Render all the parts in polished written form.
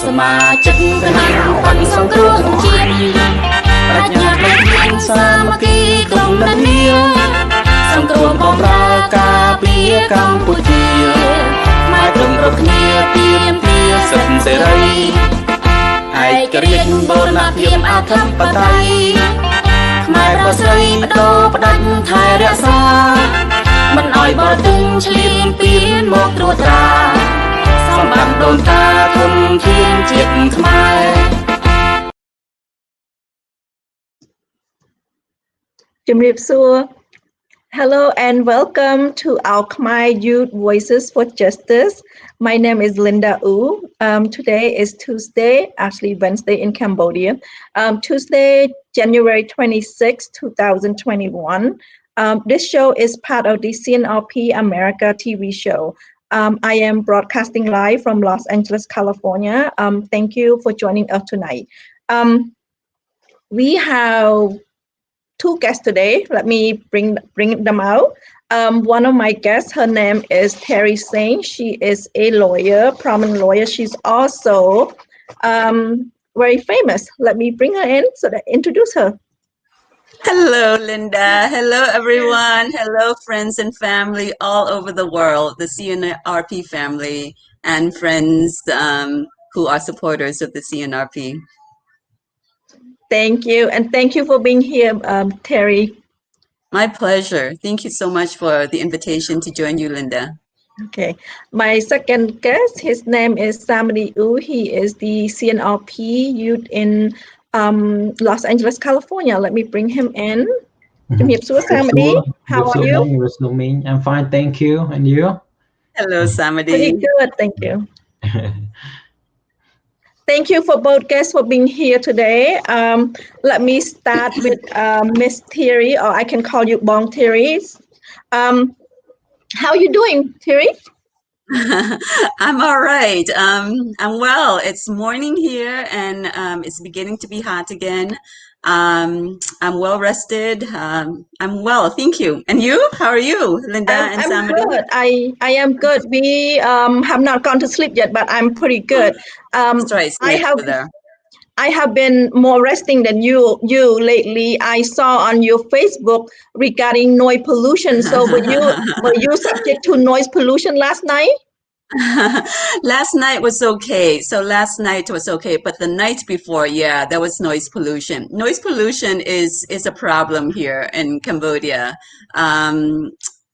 សមាជិកគណៈបកសង្គ្រោះជាតិប្រាជ្ញាប្រធានសាមគ្គីក្នុងនានាសង្គ្រោះបម្រើការពារកម្ពុជាខ្មែរត្រឹមគ្រប់គ្នាទាមទារសិទ្ធិសេរីឯករាជ្យបូរណភាពអធិបតេយ្យខ្មែរប្រស្រីបដូរផ្ដាច់ថែរក្សាមិនអោយបរទេសឆ្លៀនពៀនមកត្រួតត្រាសម្បត្តិដូនតាធនធានជាតិខ្មែរ Hello and welcome to our Khmer Youth Voices for Justice. My name is Linda U. Today is Tuesday, actually Wednesday in Cambodia. Tuesday, January 26, 2021. This show is part of the CNRP-America TV show. I am broadcasting live from Los Angeles, California. Thank you for joining us tonight. We have two guests today. Let me bring them out. One of my guests, her name is Theary Seng. She is a lawyer, prominent lawyer. She's also very famous. Let me bring her in so that introduce her. Hello, Linda. Hello, everyone. Hello, friends and family all over the world, the CNRP family and friends who are supporters of the CNRP. Thank you. And thank you for being here, Theary. My pleasure. Thank you so much for the invitation to join you, Linda. Okay. My second guest, his name is Samady. He is the CNRP youth in Los Angeles, California. Let me bring him in. Samady, how are you? I'm fine, thank you. And you? Hello, Samady. Pretty good, thank you. Thank you for both guests for being here today. Let me start with Miss Theary, or I can call you Bong Theary. How are you doing, Theary? I'm all right. I'm well. It's morning here and it's beginning to be hot again. I'm well rested. I'm well, thank you. And you? How are you, Linda and Samady? I'm good. I am good. We have not gone to sleep yet, but I'm pretty good. That's right. I have been more resting than you lately. I saw on your Facebook regarding noise pollution. So were you subject to noise pollution last night? Last night was okay. So last night was okay, but the night before, yeah, there was noise pollution. Noise pollution is a problem here in Cambodia,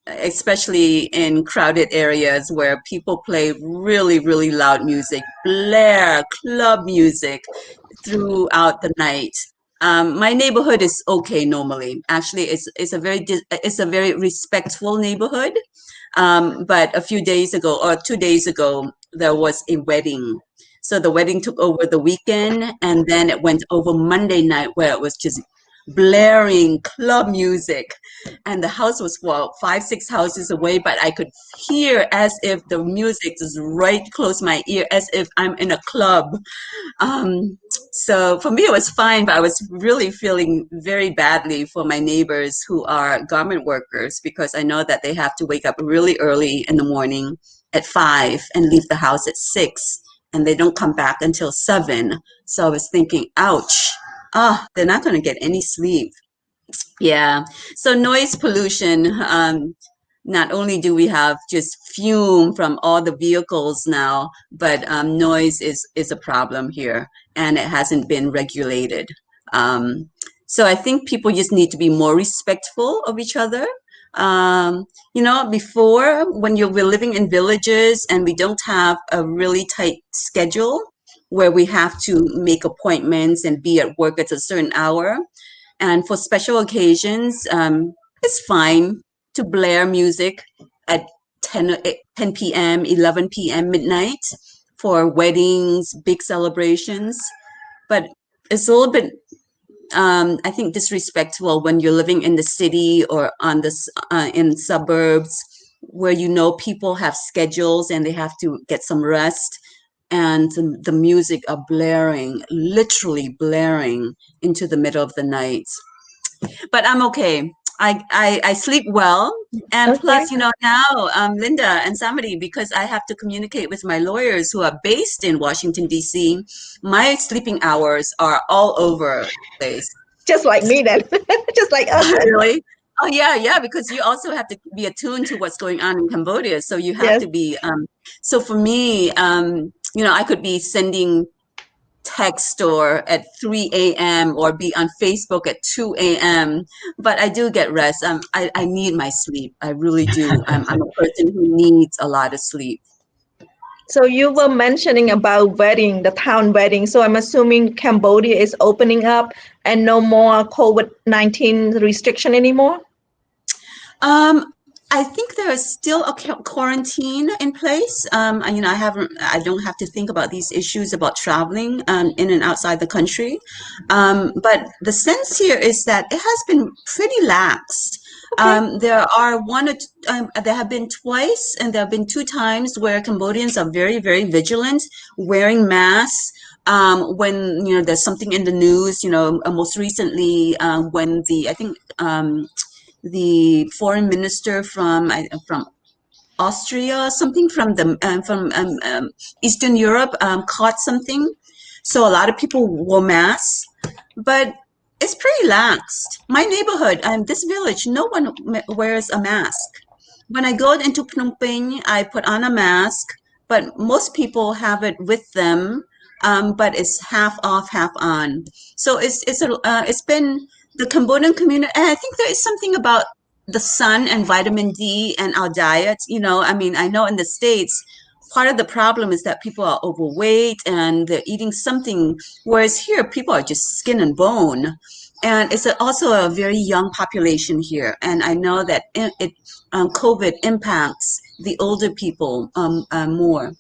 especially in crowded areas where people play really, really loud music, blare club music throughout the night. My neighborhood is okay normally. Actually, it's a very respectful neighborhood. But a few days ago or 2 days ago, there was a wedding. So the wedding took over the weekend, and then it went over Monday night where it was just blaring club music. And the house was 5-6 houses away, but I could hear as if the music is right close my ear, as if I'm in a club. So for me, it was fine, but I was really feeling very badly for my neighbors who are garment workers, because I know that they have to wake up really early in the morning at 5 and leave the house at 6, and they don't come back until 7. So I was thinking, ouch. They're not going to get any sleep. Yeah. So noise pollution, not only do we have just fume from all the vehicles now, but noise is a problem here, and it hasn't been regulated. So I think people just need to be more respectful of each other. You know, before, when we're living in villages and we don't have a really tight schedule, where we have to make appointments and be at work at a certain hour. And for special occasions, it's fine to blare music at 10 p.m., 11 p.m., midnight for weddings, big celebrations. But it's a little bit, I think, disrespectful when you're living in the city or on this in suburbs where you know people have schedules and they have to get some rest. And the music are blaring, literally blaring into the middle of the night. But I'm okay. I sleep well, and Okay. plus, now, Linda and Samady, because I have to communicate with my lawyers who are based in Washington, D.C., my sleeping hours are all over the place. Just like me then. Just like us then. Really? Oh, yeah, because you also have to be attuned to what's going on in Cambodia. So you have Yes. to be, so for me, I could be sending text or at 3 a.m. or be on Facebook at 2 a.m. But I do get rest. I need my sleep. I really do. I'm a person who needs a lot of sleep. So you were mentioning about wedding, the town wedding. So I'm assuming Cambodia is opening up and no more COVID-19 restriction anymore? I think there is still a quarantine in place. I don't have to think about these issues about traveling in and outside the country. But the sense here is that it has been pretty laxed. Okay. There have been twice, and there have been 2 times where Cambodians are very, very vigilant, wearing masks. When there's something in the news, most recently when the foreign minister from Austria, something from Eastern Europe, caught something. So a lot of people wore masks, but it's pretty laxed. My neighborhood, this village, no one wears a mask. When I go into Phnom Penh, I put on a mask, but most people have it with them, but it's half off, half on. So it's been the Cambodian community, and I think there is something about the sun and vitamin D and our diet. I know in the States, part of the problem is that people are overweight and they're eating something, whereas here people are just skin and bone. And it's also a very young population here. And I know that COVID impacts the older people more.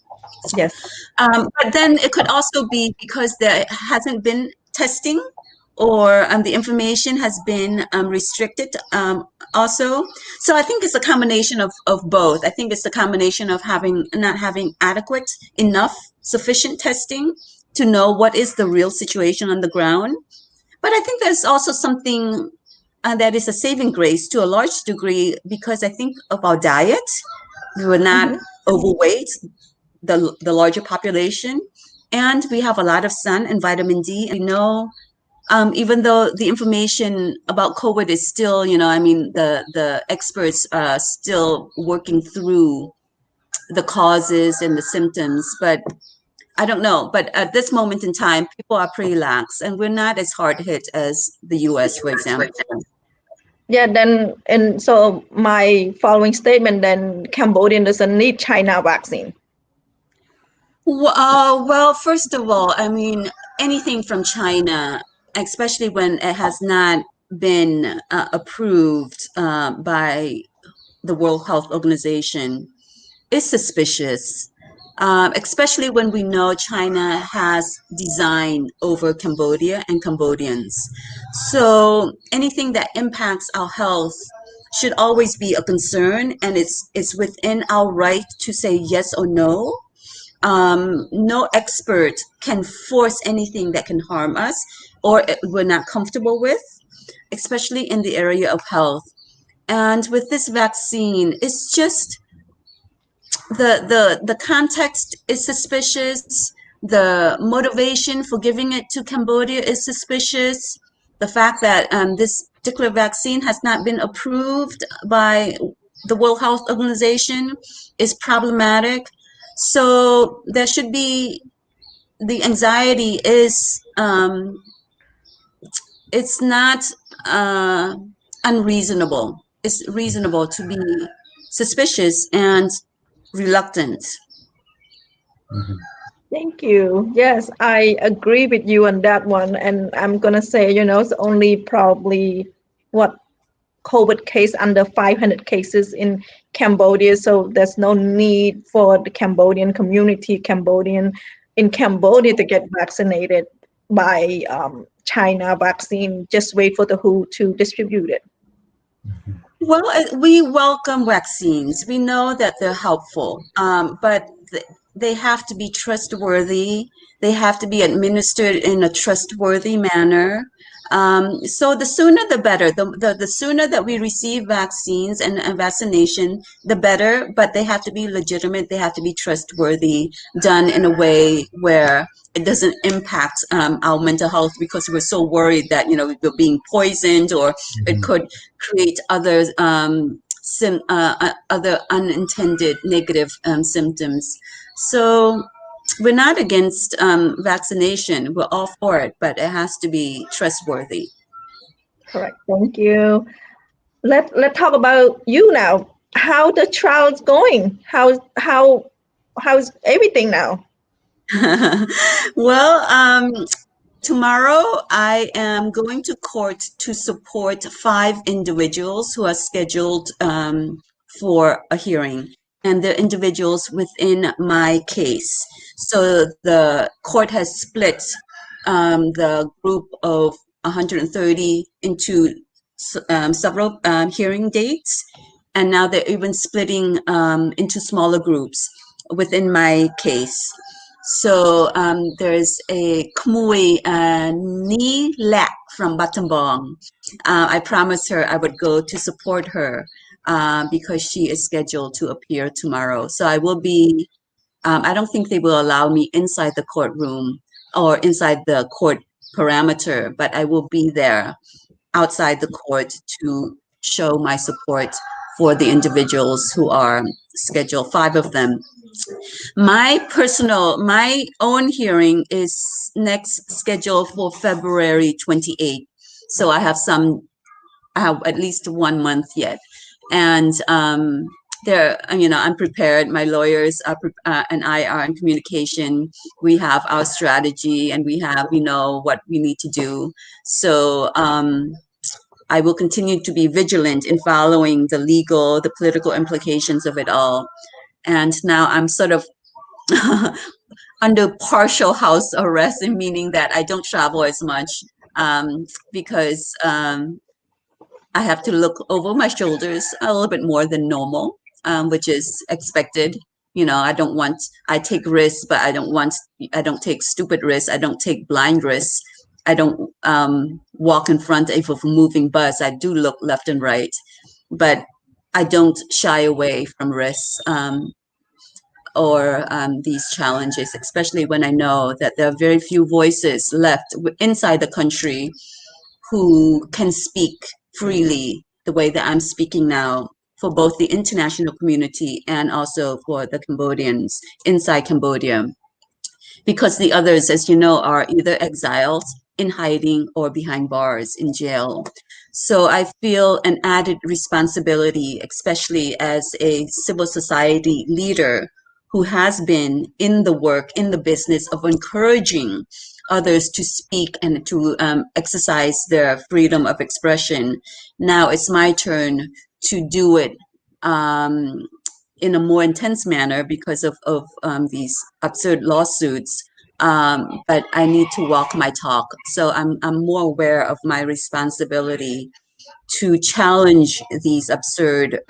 Yes. But then it could also be because there hasn't been testing, or the information has been restricted also. So I think it's a combination of both. I think it's a combination of not having adequate, enough, sufficient testing to know what is the real situation on the ground. But I think there's also something that is a saving grace to a large degree, because I think of our diet. We were not overweight, the larger population, and we have a lot of sun and vitamin D. And even though the information about COVID is still, the experts are still working through the causes and the symptoms, but I don't know. But at this moment in time, people are pretty lax, and we're not as hard hit as the US, for example. Yeah, and so my following statement, then Cambodia doesn't need China vaccine. Well, first of all, anything from China, especially when it has not been approved by the World Health Organization, is suspicious, especially when we know China has design over Cambodia and Cambodians. So anything that impacts our health should always be a concern, and it's within our right to say yes or no. No expert can force anything that can harm us or we're not comfortable with, especially in the area of health. And with this vaccine, it's just the context is suspicious. The motivation for giving it to Cambodia is suspicious. The fact that this particular vaccine has not been approved by the World Health Organization is problematic. So there should be, the anxiety is, it's not unreasonable. It's reasonable to be suspicious and reluctant. Thank you. Yes, I agree with you on that one. And I'm going to say, it's only probably COVID case under 500 cases in Cambodia. So there's no need for the Cambodian community, in Cambodia to get vaccinated by China vaccine. Just wait for the WHO to distribute it. Well, we welcome vaccines. We know that they're helpful, but they have to be trustworthy. They have to be administered in a trustworthy manner. So the sooner the better. The sooner that we receive vaccines and vaccination, the better. But they have to be legitimate. They have to be trustworthy, done in a way where it doesn't impact our mental health, because we're so worried that we're being poisoned, or it could create other other unintended negative symptoms. So we're not against vaccination. We're all for it, but it has to be trustworthy. Correct. Thank you. Let's talk about you now. How the trial's going? How's everything now? Well, tomorrow I am going to court to support 5 individuals who are scheduled for a hearing, and they're individuals within my case. So the court has split the group of 130 into several hearing dates, and now they're even splitting into smaller groups within my case. So there's a Khmer Ni Lak from Battambang. I promised her I would go to support her because she is scheduled to appear tomorrow. So I will be, I don't think they will allow me inside the courtroom or inside the court parameter, but I will be there outside the court to show my support for the individuals who are scheduled, 5 of them. My own hearing is next scheduled for February 28th. So I have at least 1 month yet. And I'm prepared. My lawyers and I are in communication. We have our strategy, and we have, what we need to do. So I will continue to be vigilant in following the political implications of it all. And now I'm sort of under partial house arrest, meaning that I don't travel as much because I have to look over my shoulders a little bit more than normal, which is expected. I take risks, but I don't take stupid risks. I don't take blind risks. I don't walk in front of a moving bus. I do look left and right, but I don't shy away from risks or these challenges, especially when I know that there are very few voices left inside the country who can speak freely the way that I'm speaking now, for both the international community and also for the Cambodians inside Cambodia. Because the others, as you know, are either exiled, in hiding, or behind bars in jail. So I feel an added responsibility, especially as a civil society leader who has been in the work, in the business of encouraging others to speak and to exercise their freedom of expression. Now it's my turn to do it in a more intense manner because of these absurd lawsuits. But I need to walk my talk. So I'm more aware of my responsibility to challenge these absurd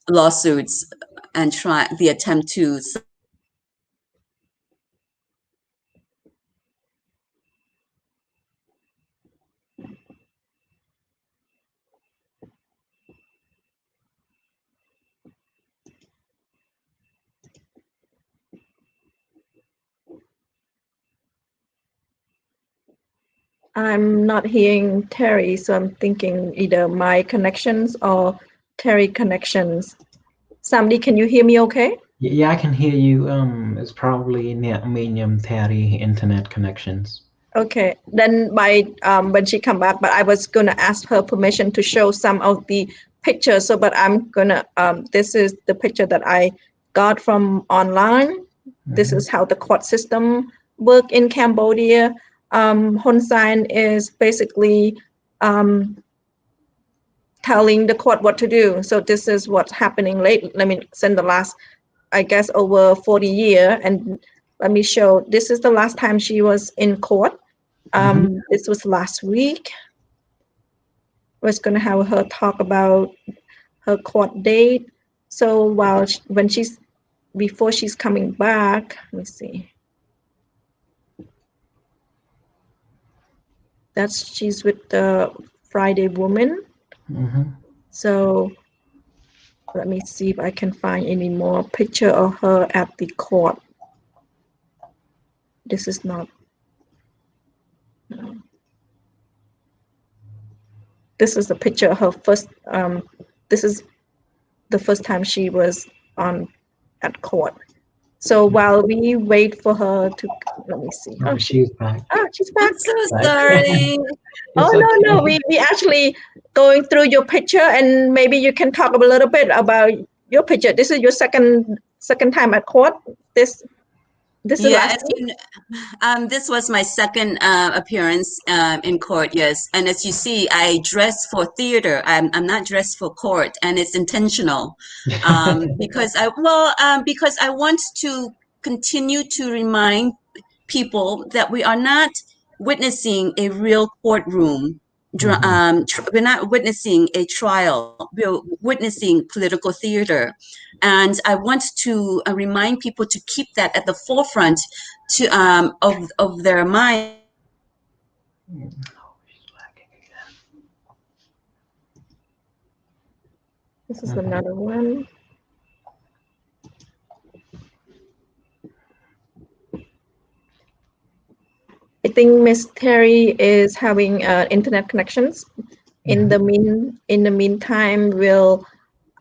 lawsuits and try the attempt to. I'm not hearing Terry, so I'm thinking either my connections or Terry connections. Samady, can you hear me okay? Yeah, I can hear you. It's probably medium Theary internet connections. Okay, then when she come back, but I was gonna ask her permission to show some of the pictures. So, but I'm gonna, this is the picture that I got from online. This is how the court system work in Cambodia. Hun Sen is basically telling the court what to do. So this is what's happening lately. Let me send the last, I guess, over 40 years. And let me show, this is the last time she was in court. This was last week. I was going to have her talk about her court date. So before she's coming back, let me see. she's with the Friday woman. So let me see if I can find any more picture of her at the court. This is not. No. This is a picture of her first. This is the first time she was at court. So while we wait for her to, let me see. Oh, she's back. Oh, she's back. I'm so sorry. Oh, no. We actually going through your picture, and maybe you can talk a little bit about your picture. This is your second time at court. This is Yeah, last time? this was my second appearance in court, yes. And as you see, I dress for theater. I'm not dressed for court, and it's intentional because I want to continue to remind people that we are not witnessing a real courtroom. We're not witnessing a trial. We're witnessing political theater. And I want to remind people to keep that at the forefront of their mind. This is another one. I think Miss Theary is having internet connections. In the meantime, we'll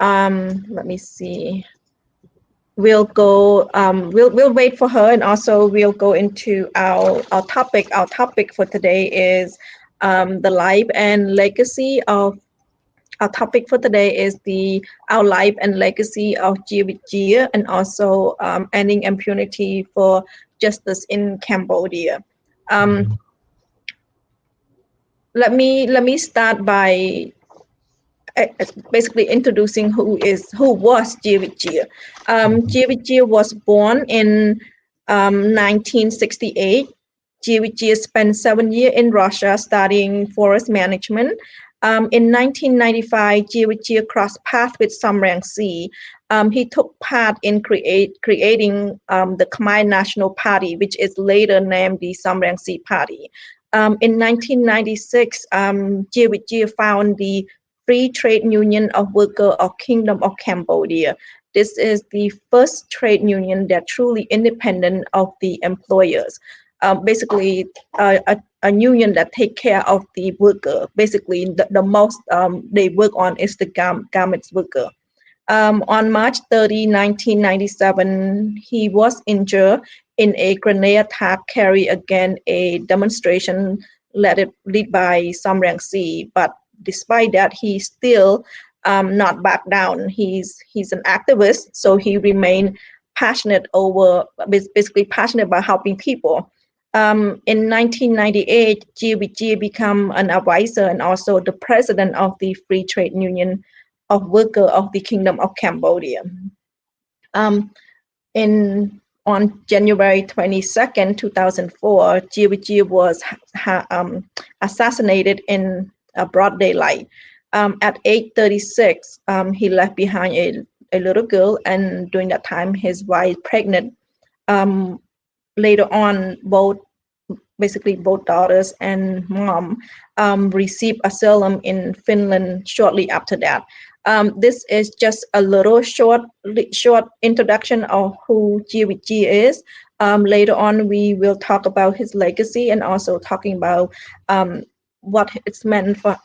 let me see. We'll go. We'll wait for her, and also we'll go into our topic. Our topic for today is the life and legacy of. Our topic for today is our life and legacy of Vichea, and also ending impunity for justice in Cambodia. Let me start by basically introducing who was Vichea. Vichea was born in 1968. Vichea spent 7 years in Russia studying forest management. In 1995, Vichea crossed paths with Samrang Si. He took part in creating the Khmer National Party, which is later named the Samrang Si Party. In 1996, Vichea founded the Free Trade Union of Workers of Kingdom of Cambodia. This is the first trade union that truly independent of the employers. Basically, a union that take care of the worker. Basically, the most they work on is the garments worker. On March 30, 1997, he was injured in a grenade attack carried against a demonstration led by Samrang Si. But despite that, he still not back down. He's an activist, so he remained basically passionate about helping people. In 1998, Vichea became an advisor and also the president of the Free Trade Union of Workers of the Kingdom of Cambodia. On January 22nd, 2004, Vichea was assassinated in broad daylight. At 8:36, he left behind a little girl, and during that time, his wife pregnant. Later on, both daughters and mom received asylum in Finland shortly after that. This is just a little short introduction of who Vichea is. Later on, we will talk about his legacy and also talking about what it's meant for.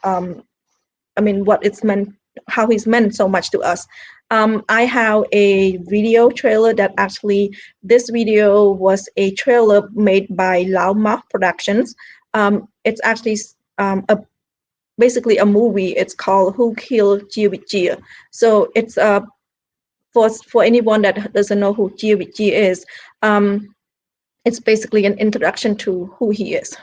How he's meant so much to us. I have a video trailer that actually, this video was a trailer made by Loudmouth Productions. It's actually basically a movie. It's called Who Killed Vichea. So it's for anyone that doesn't know who Vichea is, it's basically an introduction to who he is.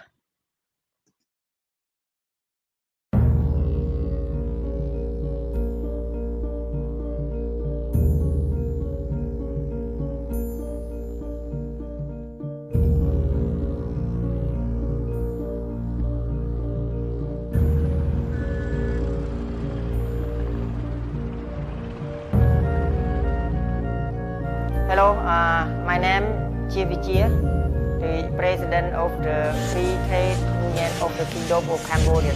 Hello, my name is Vichea. the President of the Free Trade Union of the Kingdom of Cambodia.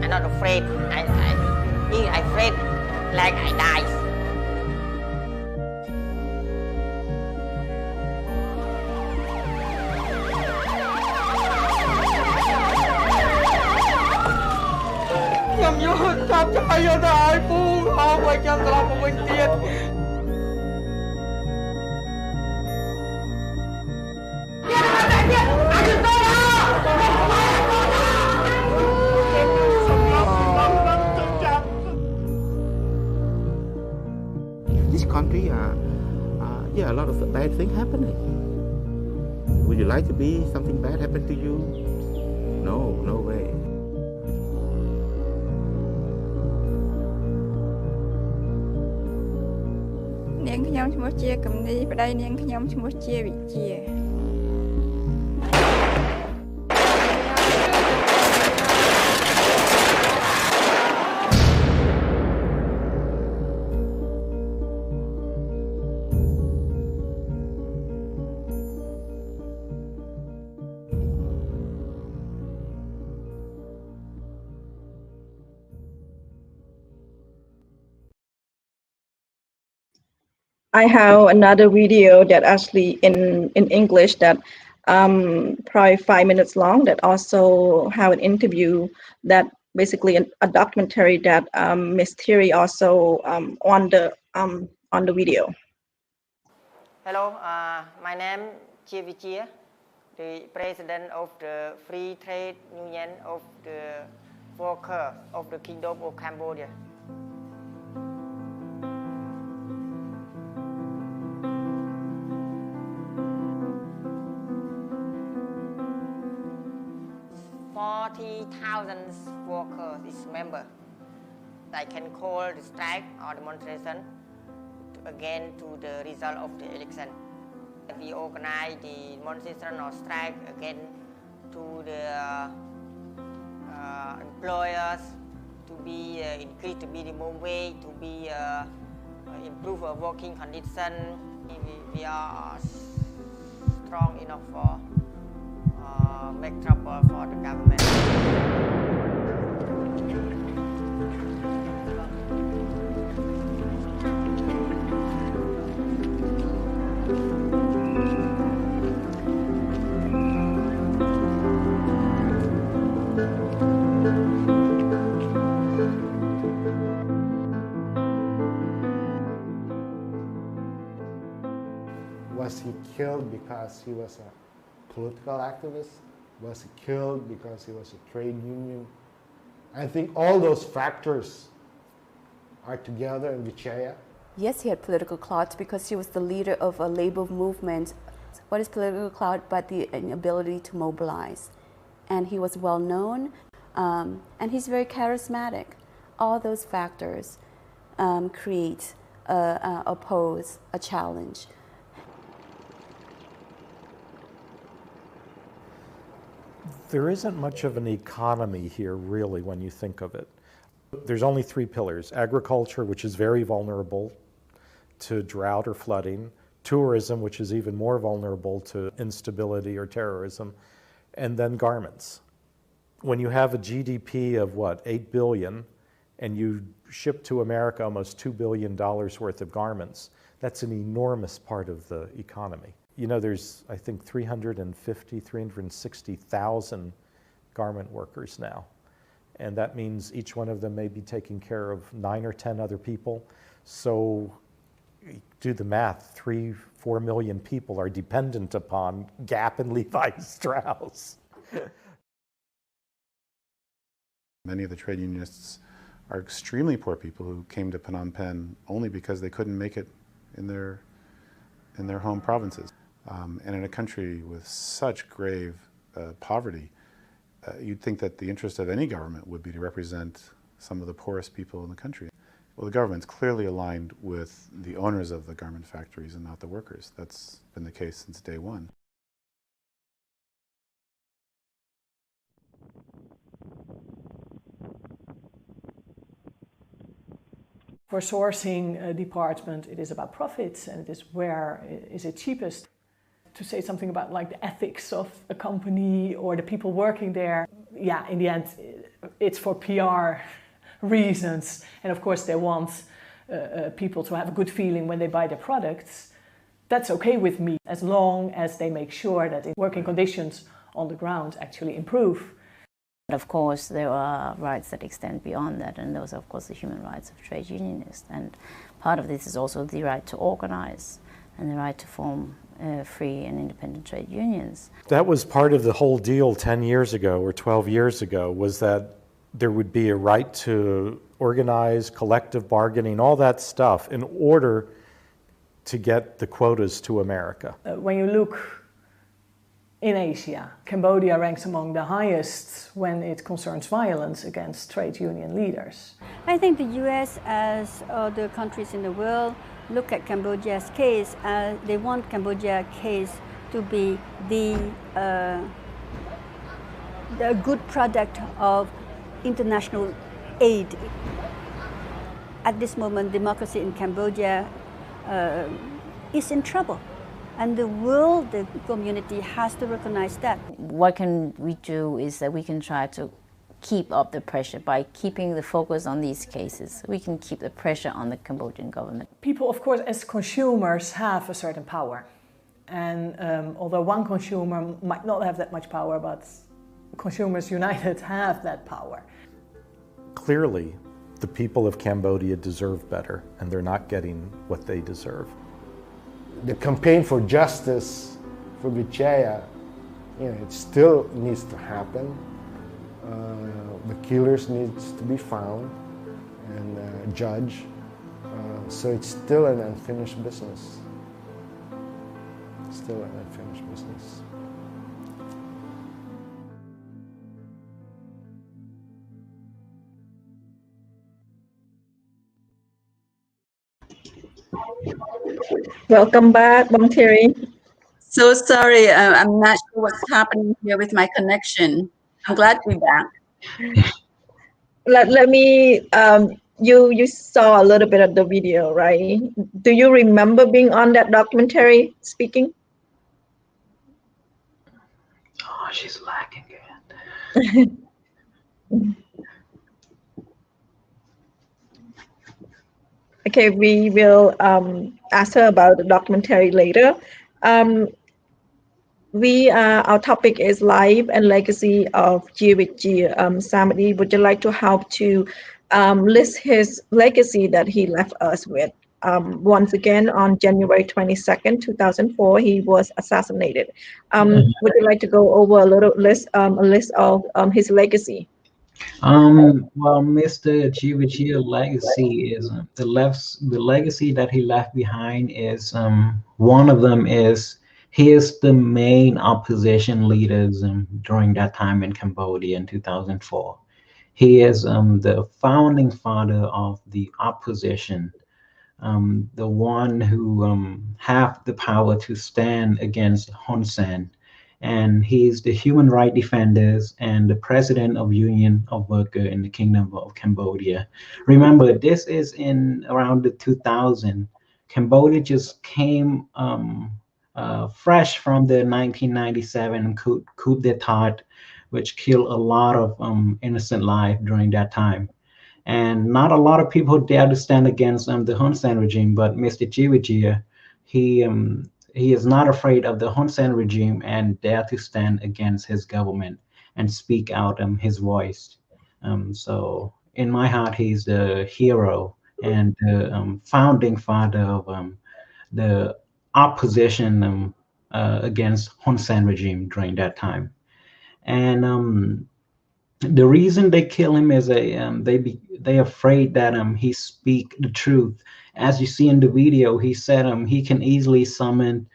I'm not afraid. I'm afraid like I die. I'm nhớ chăm trai cho đại phu không phải chăm lòng của mình tiền. This country, yeah, a lot of bad things happening. Would you like to be something bad happen to you? No, no way. Niang khnyom chmo chia kam ni padai niang khnyom chmo chia Vichea. I have another video that actually in English that probably 5 minutes long that also have an interview that basically a documentary that Miss Theary also on the video. Hello, my name is Vichea, the President of the Free Trade Union of the Workers of the Kingdom of Cambodia. Thousands workers is member. They can call the strike or demonstration again to the result of the election. We organize the demonstration or strike again to the employers to be increase the minimum wage, to be improve our working condition. We are strong enough for make trouble for the government. Was he killed because he was a political activist? Was he killed because he was a trade union? I think all those factors are together in Vichea. Yes, he had political clout because he was the leader of a labor movement. What is political clout but the ability to mobilize? And he was well known, and he's very charismatic. All those factors oppose a challenge. There isn't much of an economy here, really, when you think of it. There's only three pillars: agriculture, which is very vulnerable to drought or flooding; tourism, which is even more vulnerable to instability or terrorism; and then garments. When you have a GDP of, what, 8 billion, and you ship to America almost $2 billion worth of garments, that's an enormous part of the economy. You know, there's, I think, 360,000 garment workers now. And that means each one of them may be taking care of 9 or 10 other people. So do the math, 3-4 million people are dependent upon Gap and Levi Strauss. Many of the trade unionists are extremely poor people who came to Phnom Penh only because they couldn't make it in their home provinces. And in a country with such grave poverty, you'd think that the interest of any government would be to represent some of the poorest people in the country. Well, the government's clearly aligned with the owners of the garment factories and not the workers. That's been the case since day one. For sourcing department, it is about profits, and it is where is it cheapest. To say something about like the ethics of a company or the people working there, yeah, in the end, it's for PR reasons. And of course, they want people to have a good feeling when they buy their products. That's okay with me, as long as they make sure that the working conditions on the ground actually improve. Of course, there are rights that extend beyond that, and those are, of course, the human rights of trade unionists. And part of this is also the right to organize and the right to form free and independent trade unions. That was part of the whole deal 10 years ago or 12 years ago, was that there would be a right to organize, collective bargaining, all that stuff in order to get the quotas to America. When you look in Asia, Cambodia ranks among the highest when it concerns violence against trade union leaders. I think the US, as other countries in the world, look at Cambodia's case, they want Cambodia case to be the good product of international aid. At this moment, democracy in Cambodia is in trouble. And the world, the community has to recognize that. What can we do is that we can try to keep up the pressure by keeping the focus on these cases. We can keep the pressure on the Cambodian government. People, of course, as consumers have a certain power. And although one consumer might not have that much power, but Consumers United have that power. Clearly, the people of Cambodia deserve better, and they're not getting what they deserve. The campaign for justice for Vichea, it still needs to happen. The killers needs to be found and judged. So it's still an unfinished business. Still an unfinished business. Welcome back, Bang Theary. So sorry, I'm not sure what's happening here with my connection. I'm glad to be back. Let me, you saw a little bit of the video, right? Do you remember being on that documentary speaking? Oh, she's lagging again. Okay, we will ask her about the documentary later. Our topic is life and legacy of Chea. Samady, would you like to help to list his legacy that he left us with? Once again, on January 22nd, 2004, he was assassinated. Would you like to go over a list of his legacy? Well, Mr. Chea legacy is the legacy that he left behind is one of them is he is the main opposition leaders during that time in Cambodia in 2004. He is the founding father of the opposition, the one who have the power to stand against Hun Sen. And he's the human rights defenders and the president of Union of Workers in the Kingdom of Cambodia. Remember, this is in around the 2000. Cambodia just came fresh from the 1997 coup d'etat, which killed a lot of innocent life during that time. And not a lot of people dare to stand against the Hun Sen regime, but Mr. Chea, he is not afraid of the Hun Sen regime and dare to stand against his government and speak out his voice. So in my heart, he's the hero and the founding father of the opposition against Hun Sen regime during that time. And the reason they kill him is they're afraid that he speak the truth. As you see in the video, he said he can easily summon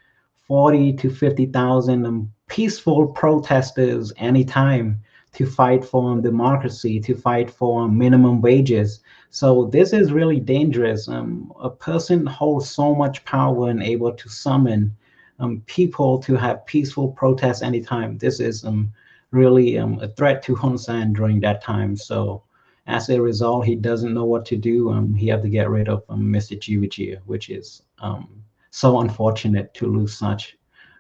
40 to 50,000 peaceful protesters anytime to fight for democracy, to fight for minimum wages. So this is really dangerous. A person holds so much power and able to summon people to have peaceful protests anytime. This is really a threat to Hun Sen during that time. So as a result, he doesn't know what to do. He had to get rid of Mr. Vichea, which is so unfortunate to lose such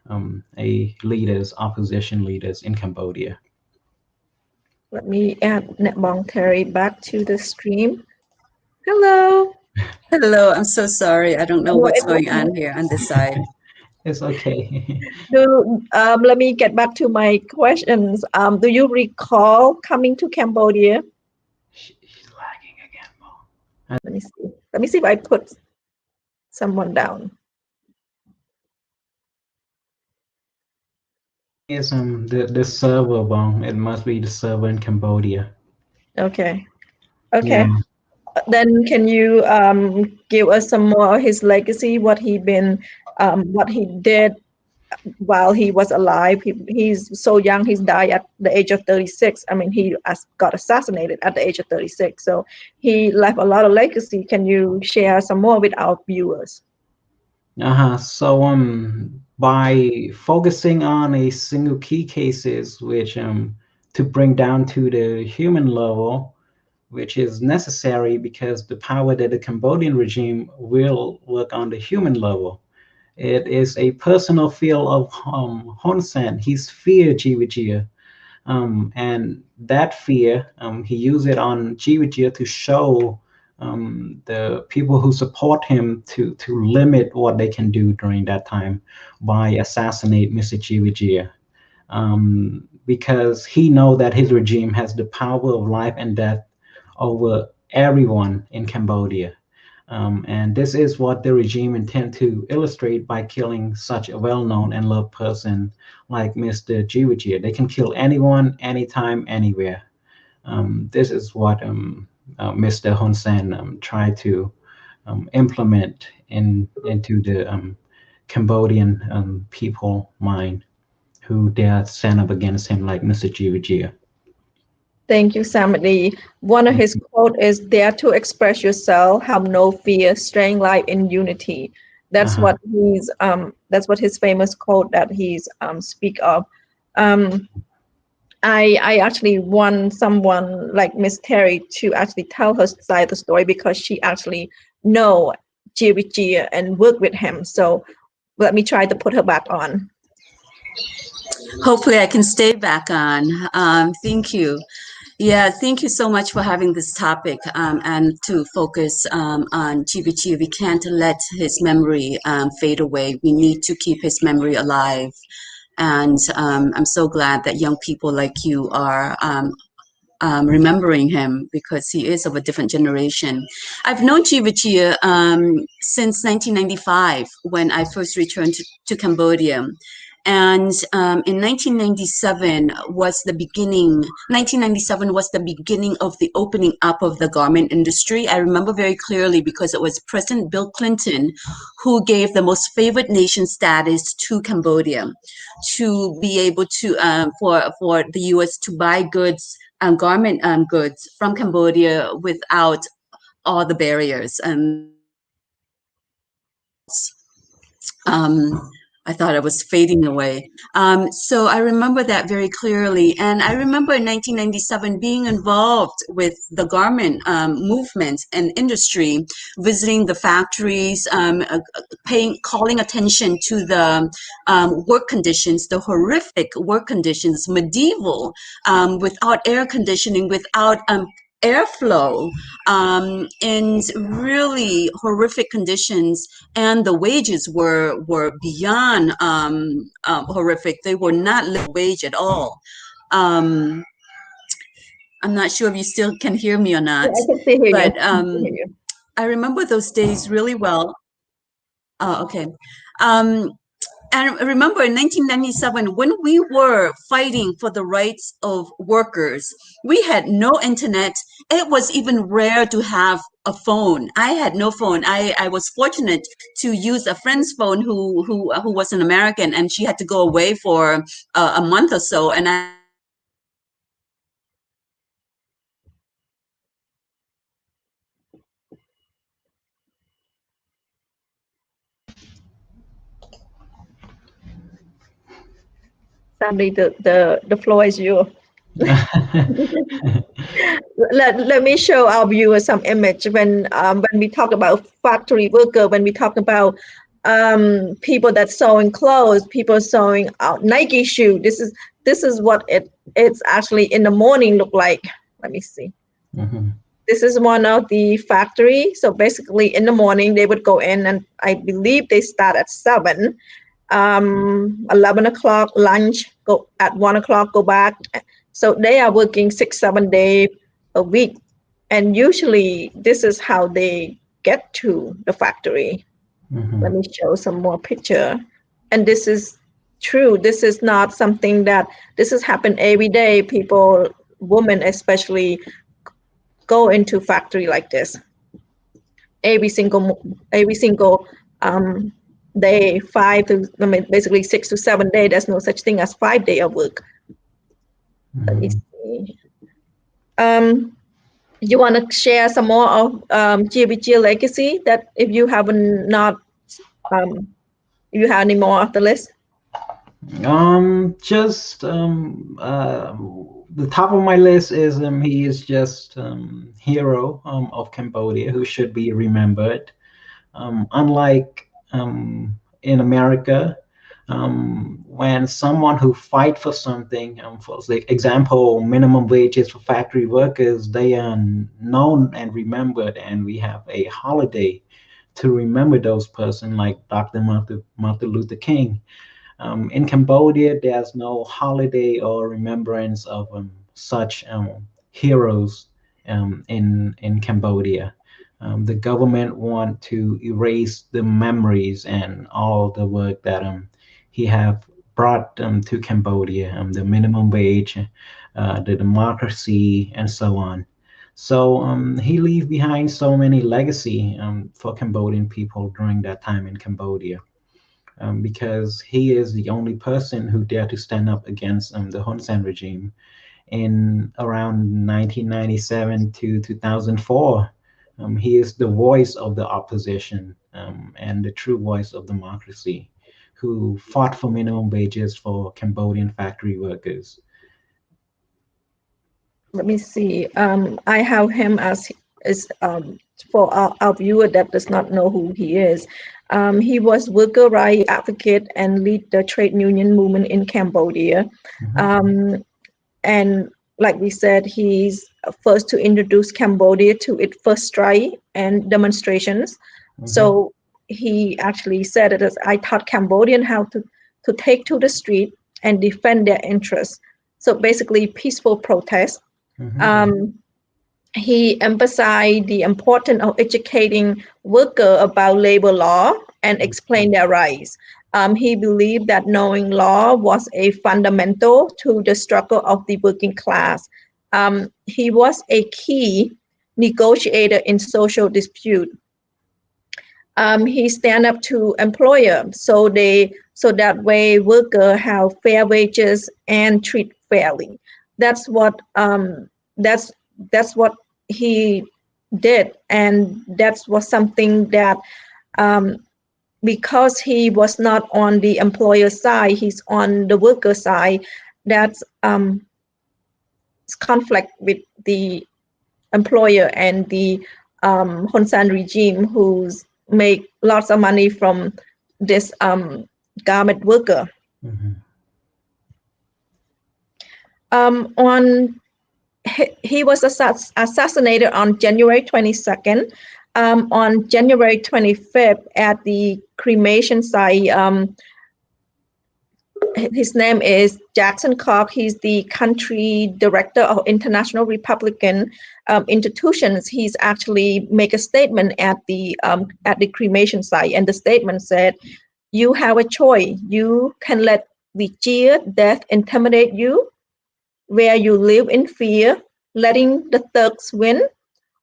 opposition leaders in Cambodia. Let me add Netbong Theary back to the stream. Hello. Hello, I'm so sorry. I don't know what's going on here on this side. It's okay. Let me get back to my questions. Do you recall coming to Cambodia? She's lagging again, Mom. Let me see. Let me see if I put someone down. It's the server, Bong. It must be the server in Cambodia. Okay. Okay. Yeah. Then can you give us some more of his legacy, what he did while he was alive? He's so young. He's died at the age of 36. I mean, he got assassinated at the age of 36. So he left a lot of legacy. Can you share some more with our viewers? So by focusing on a single key cases, which to bring down to the human level, which is necessary because the power that the Cambodian regime will work on the human level. It is a personal feel of Hun Sen. He's fear Vichea. And that fear, he used it on Vichea to show the people who support him to limit what they can do during that time by assassinate Mr. Vichea. Because he know that his regime has the power of life and death over everyone in Cambodia. And this is what the regime intend to illustrate by killing such a well-known and loved person like Mr. Vichea. They can kill anyone, anytime, anywhere. This is what Mr. Hun Sen tried to implement into the Cambodian people mind who dare stand up against him like Mr. Vichea. Thank you, Samady. One of his quote is, "Dare to express yourself, have no fear, staying life in unity." That's what his famous quote that he's speak of. I actually want someone like Miss Theary to actually tell her side of the story, because she actually know Vichea and work with him. So let me try to put her back on. Hopefully I can stay back on. Thank you. Yeah, thank you so much for having this topic and to focus on Vichea. We can't let his memory fade away. We need to keep his memory alive. And I'm so glad that young people like you are remembering him, because he is of a different generation. I've known Vichea since 1995, when I first returned to Cambodia. And in 1997 was the beginning. 1997 was the beginning of the opening up of the garment industry. I remember very clearly, because it was President Bill Clinton who gave the most favored nation status to Cambodia, to be able to for the U.S. to buy goods, garment goods from Cambodia without all the barriers. I thought I was fading away. So I remember that very clearly. And I remember in 1997 being involved with the garment movement and industry, visiting the factories, calling attention to the work conditions, the horrific work conditions, medieval, without air conditioning, without airflow, in really horrific conditions, and the wages were beyond horrific. They were not living wage at all. I'm not sure if you still can hear me or not. Yeah, I can still hear but you. I remember those days really well. Okay. And I remember in 1997, when we were fighting for the rights of workers, we had no internet. It was even rare to have a phone. I had no phone. I was fortunate to use a friend's phone who was an American, and she had to go away for a month or so. And Samady, the floor is yours. let me show our viewers some image when we talk about factory worker, when we talk about people that sewing clothes, people sewing out Nike shoe. This is what it's actually in the morning look like. Let me see. This is one of the factory. So basically in the morning they would go in, and I believe they start at 7, 11 o'clock lunch, go at 1 o'clock, go back. So they are working 6-7 days a week. And usually this is how they get to the factory. Let me show some more picture. And this is true. This is not something that, this has happened every day. People, women especially, go into factory like this. Every single day, basically 6 to 7 days. There's no such thing as 5 days of work. Let me see. You want to share some more of CIVICUS legacy, that if you haven't not, you have any more of the list? Just the top of my list is he is just hero of Cambodia who should be remembered. Unlike in America, when someone who fight for something, for example, minimum wages for factory workers, they are known and remembered, and we have a holiday to remember those persons, like Dr. Martin Luther King. In Cambodia, there's no holiday or remembrance of such heroes in Cambodia. The government want to erase the memories and all the work that he have brought to Cambodia, the minimum wage, the democracy, and so on. So he leave behind so many legacy for Cambodian people during that time in Cambodia. Because he is the only person who dared to stand up against the Hun Sen regime in around 1997 to 2004. He is the voice of the opposition and the true voice of democracy, who fought for minimum wages for Cambodian factory workers. Let me see. I have him as for our viewer that does not know who he is. He was worker rights advocate and lead the trade union movement in Cambodia. And like we said, he's first to introduce Cambodia to its first strike and demonstrations. So he actually said it as, I taught Cambodian how to take to the street and defend their interests. So basically peaceful protest. He emphasized the importance of educating workers about labor law and explain their rights. He believed that knowing law was a fundamental to the struggle of the working class. He was a key negotiator in social dispute. He stand up to employer so that way workers have fair wages and treat fairly. That's what he did, and that was something that because he was not on the employer side, he's on the worker side. That's conflict with the employer and the Hun Sen regime, who's make lots of money from this garment worker. He was assassinated on January 22nd. On January 25th, at the cremation site, his name is Jackson Cock. He's the country director of International Republican Institutions. He's actually make a statement at the cremation site, and the statement said, "You have a choice. You can let Vichea death intimidate you, where you live in fear, letting the thugs win,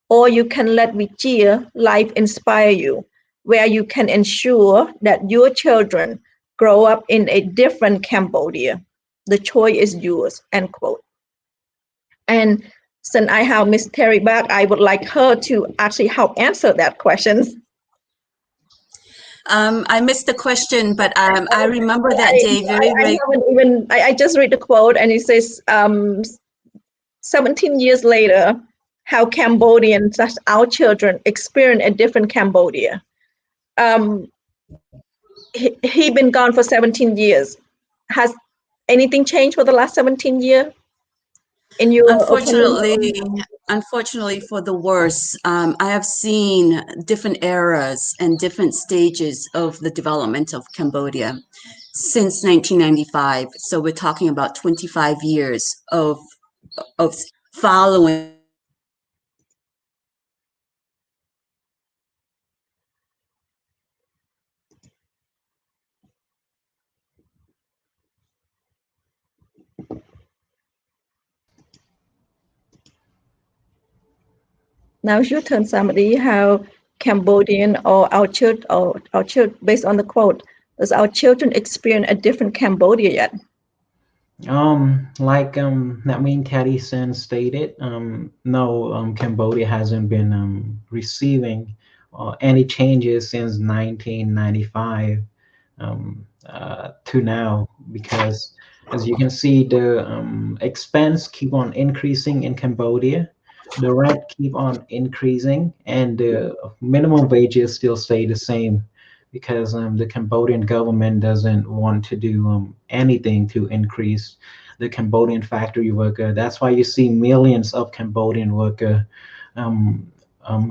or you can let Vichea life inspire you, where you can ensure that your children grow up in a different Cambodia. The choice is yours," end quote. And since I have Miss Theary back, I would like her to actually help answer that question. I missed the question, but I remember that day very. I just read the quote, and it says, 17 years later, how Cambodians, such our children, experience a different Cambodia. He been gone for 17 years. Has anything changed for the last 17 years? In your opinion? Unfortunately for the worse, I have seen different eras and different stages of the development of Cambodia since 1995. So we're talking about 25 years of following. Now it's your turn, Samady. How Cambodian or our children, based on the quote, does our children experience a different Cambodia yet? Like Namin Sen stated, no, Cambodia hasn't been receiving any changes since 1995 to now, because as you can see, the expense keep on increasing in Cambodia, the rent keep on increasing, and the minimum wages still stay the same, because the Cambodian government doesn't want to do anything to increase the Cambodian factory worker. That's why you see millions of Cambodian worker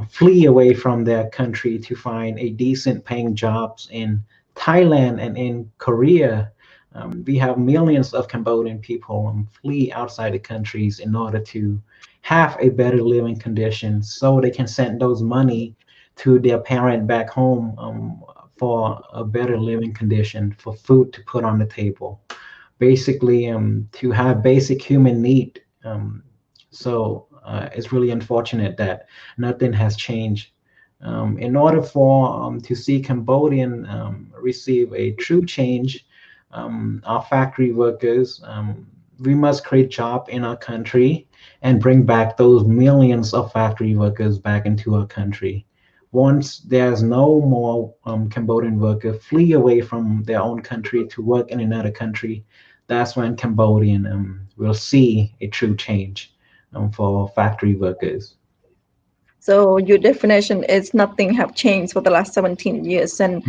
flee away from their country to find a decent paying jobs in Thailand and in Korea. We have millions of Cambodian people flee outside the countries in order to have a better living condition, so they can send those money to their parent back home for a better living condition, for food to put on the table, basically to have basic human need. So it's really unfortunate that nothing has changed. In order for to see Cambodian receive a true change, our factory workers, we must create job in our country and bring back those millions of factory workers back into our country. Once there's no more Cambodian workers flee away from their own country to work in another country, that's when Cambodian will see a true change for factory workers. So your definition is nothing have changed for the last 17 years, and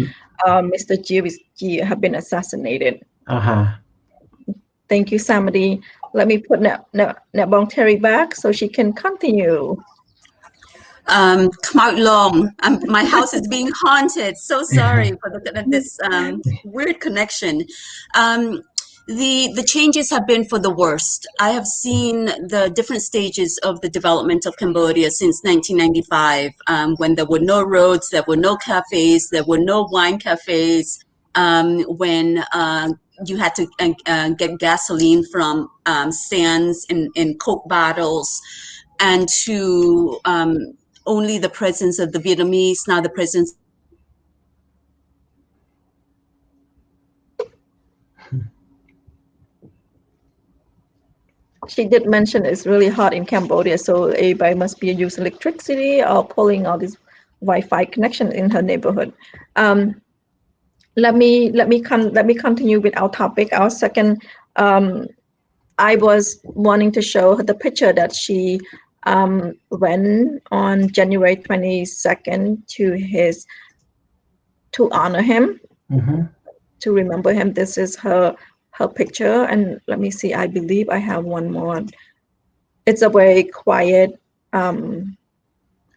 Mr. Vichea have been assassinated. Thank you, Samady. Let me put Nebong Theary back so she can continue. Come out long. My house is being haunted. So sorry for this weird connection. The changes have been for the worst. I have seen the different stages of the development of Cambodia since 1995, when there were no roads, there were no cafes, there were no wine cafes, when you had to get gasoline from stands in Coke bottles, and to only the presence of the Vietnamese, now the presence. She did mention it's really hot in Cambodia, so everybody must be using electricity or pulling all this Wi-Fi connection in her neighborhood. Let me continue with our topic. Our second, I was wanting to show her the picture that she went on January 22nd to honor him, to remember him. This is her picture, and let me see, I believe I have one more. It's a very quiet.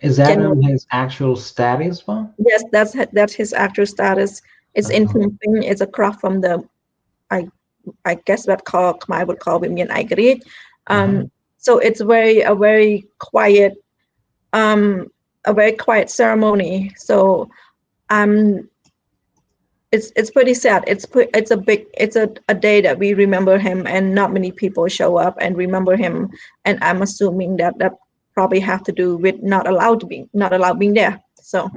Is that his actual status, Mom? Yes, that's his actual status. It's in Phnom Penh. It's a crop from the, I guess what Khmer would call Women Igrit. So it's a very quiet ceremony. So it's pretty sad. It's a day that we remember him, and not many people show up and remember him. And I'm assuming that probably have to do with not allowed being there. So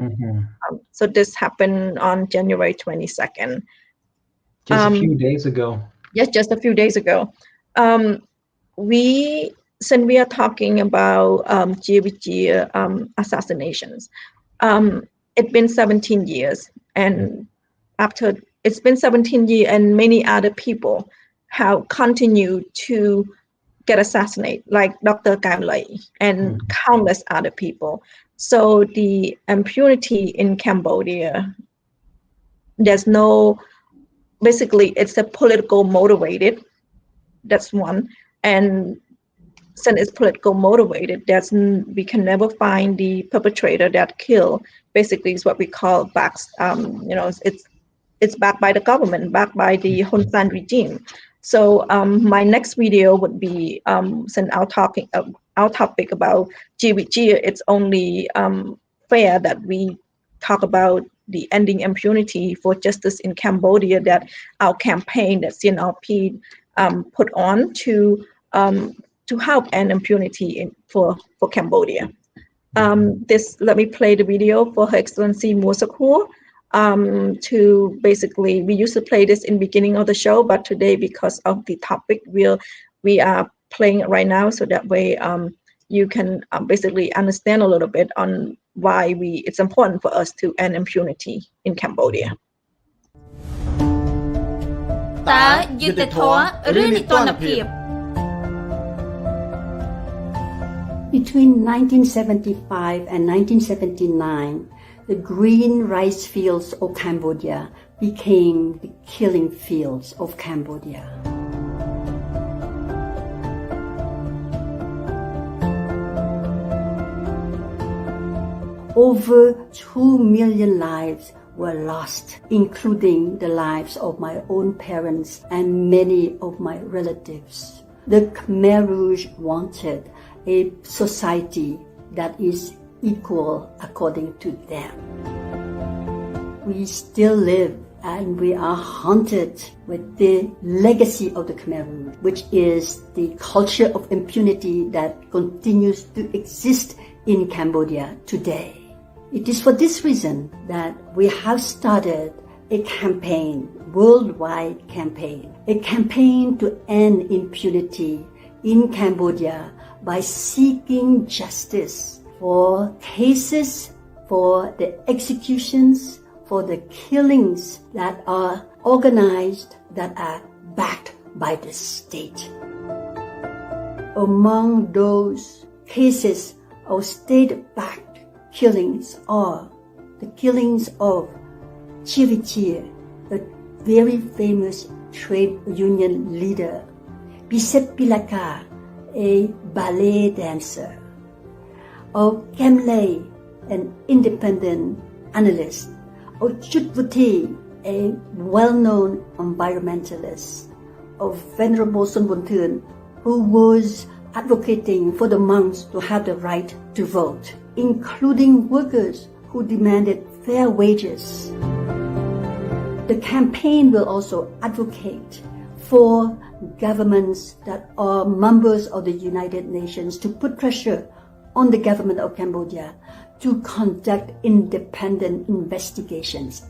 so this happened on January 22nd. Just a few days ago. Yes, just a few days ago. Since we are talking about Vichea assassinations, it's been 17 years, and after it's been 17 years, and many other people have continued to get assassinated, like Dr. Kamlay and countless other people. So the impunity in Cambodia, there's no, basically it's a political motivated, that's one. And since it's political motivated, we can never find the perpetrator that killed. Basically, it's what we call backs. It's backed by the government, backed by the Hun Sen regime. So my next video would be since our topic about Vichea, it's only fair that we talk about the ending impunity for justice in Cambodia, that our campaign that CNRP put on to help end impunity for Cambodia. Let me play the video for Her Excellency Musakur. To basically, we used to play this in beginning of the show, but today because of the topic, we are playing it right now, so that way you can basically understand a little bit on why it's important for us to end impunity in Cambodia. តើយុត្តិធម៌ឬនីតិភាព Between 1975 and 1979, the green rice fields of Cambodia became the killing fields of Cambodia. Over 2 million lives were lost, including the lives of my own parents and many of my relatives. The Khmer Rouge wanted a society that is equal according to them. We still live and we are haunted with the legacy of the Khmer Rouge, which is the culture of impunity that continues to exist in Cambodia today. It is for this reason that we have started a campaign, worldwide campaign, a campaign to end impunity in Cambodia by seeking justice for cases, for the executions, for the killings that are organized, that are backed by the state. Among those cases of state-backed killings are the killings of Vichea, a very famous trade union leader, Vichea, a ballet dancer, of Kamlay, an independent analyst, of Chutvuti, a well-known environmentalist, of Venerable Sun Bunthun, who was advocating for the monks to have the right to vote, including workers who demanded fair wages. The campaign will also advocate for governments that are members of the United Nations to put pressure on the government of Cambodia to conduct independent investigations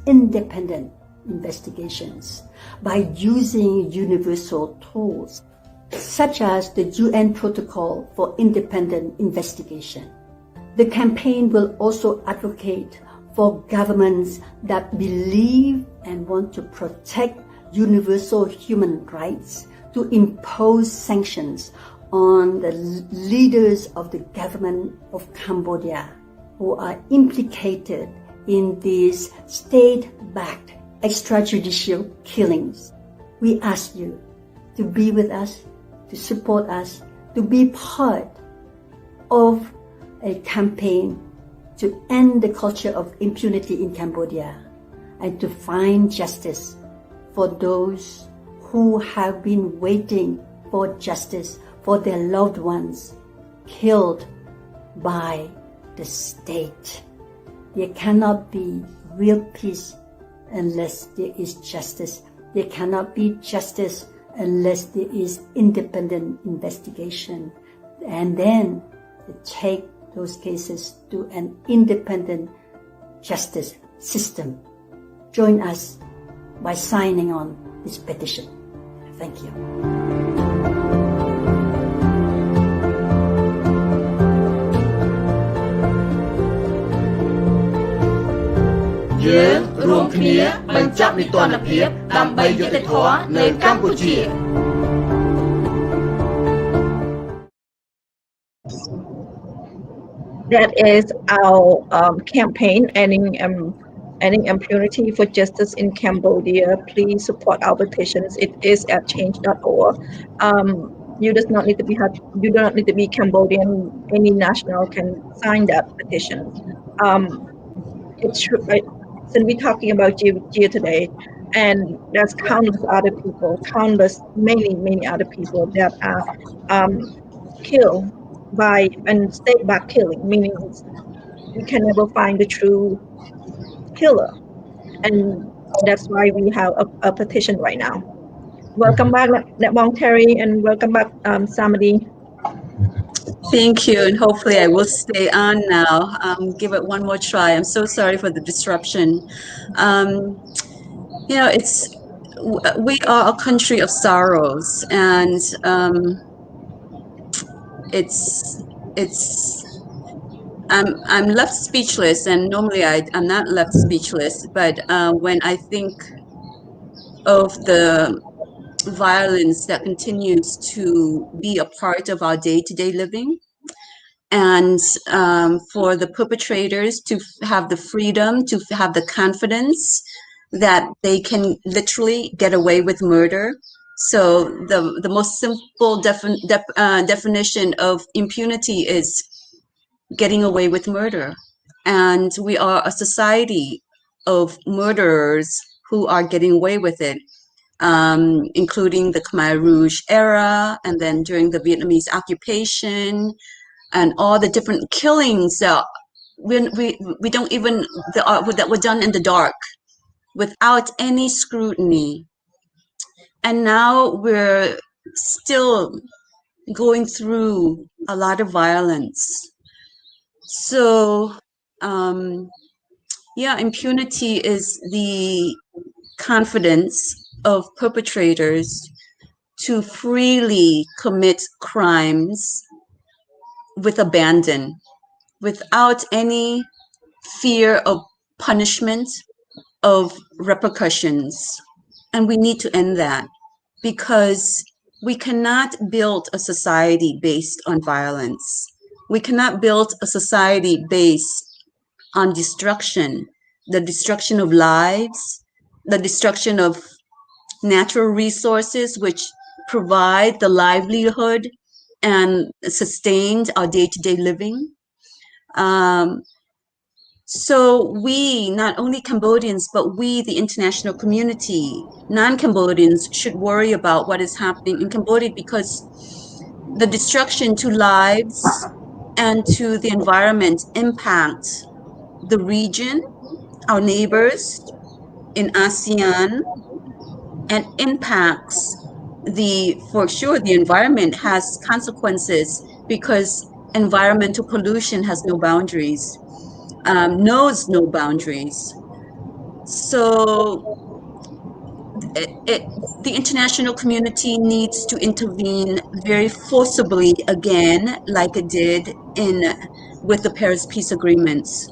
by using universal tools such as the UN Protocol for Independent Investigation. The campaign will also advocate for governments that believe and want to protect universal human rights to impose sanctions on the leaders of the government of Cambodia who are implicated in these state-backed extrajudicial killings. We ask you to be with us, to support us, to be part of a campaign to end the culture of impunity in Cambodia and to find justice for those who have been waiting for justice for their loved ones killed by the state. There cannot be real peace unless there is justice. There cannot be justice unless there is independent investigation. And then take those cases to an independent justice system. Join us by signing on this petition. Thank you. យើងរួមគ្នាបញ្ចប់នីតិភាពដើម្បីយុត្តិធម៌នៅកម្ពុជា that is our campaign, ending impunity for justice in Cambodia. Please support our petitions. It is at change.org. You do not need to be Cambodian. Any national can sign that petition. Since we're talking about Vichea today, and there's countless other people, many other people that are killed by and state back killing, meaning we can never find the true killer, and that's why we have a petition right now. Welcome back, Netbong Theary, and welcome back, Samady. Thank you, and hopefully I will stay on now. Give it one more try. I'm so sorry for the disruption. You know, we are a country of sorrows, and I'm left speechless, and normally I'm not left speechless, but when I think of the violence that continues to be a part of our day-to-day living, and for the perpetrators to have the freedom, to have the confidence that they can literally get away with murder. So the most simple definition of impunity is getting away with murder. And we are a society of murderers who are getting away with it, including the Khmer Rouge era, and then during the Vietnamese occupation, and all the different killings that we don't even, that were done in the dark without any scrutiny. And now we're still going through a lot of violence. So, yeah, impunity is the confidence of perpetrators to freely commit crimes with abandon, without any fear of punishment, of repercussions. And we need to end that, because we cannot build a society based on violence. We cannot build a society based on destruction, the destruction of lives, the destruction of natural resources which provide the livelihood and sustained our day-to-day living. So we, not only Cambodians, but we, the international community, non-Cambodians, should worry about what is happening in Cambodia, because the destruction to lives and to the environment impact the region, our neighbors in ASEAN, and impacts for sure, the environment has consequences, because environmental pollution has no boundaries, knows no boundaries. So the international community needs to intervene very forcibly again, like it did with the Paris Peace Agreements.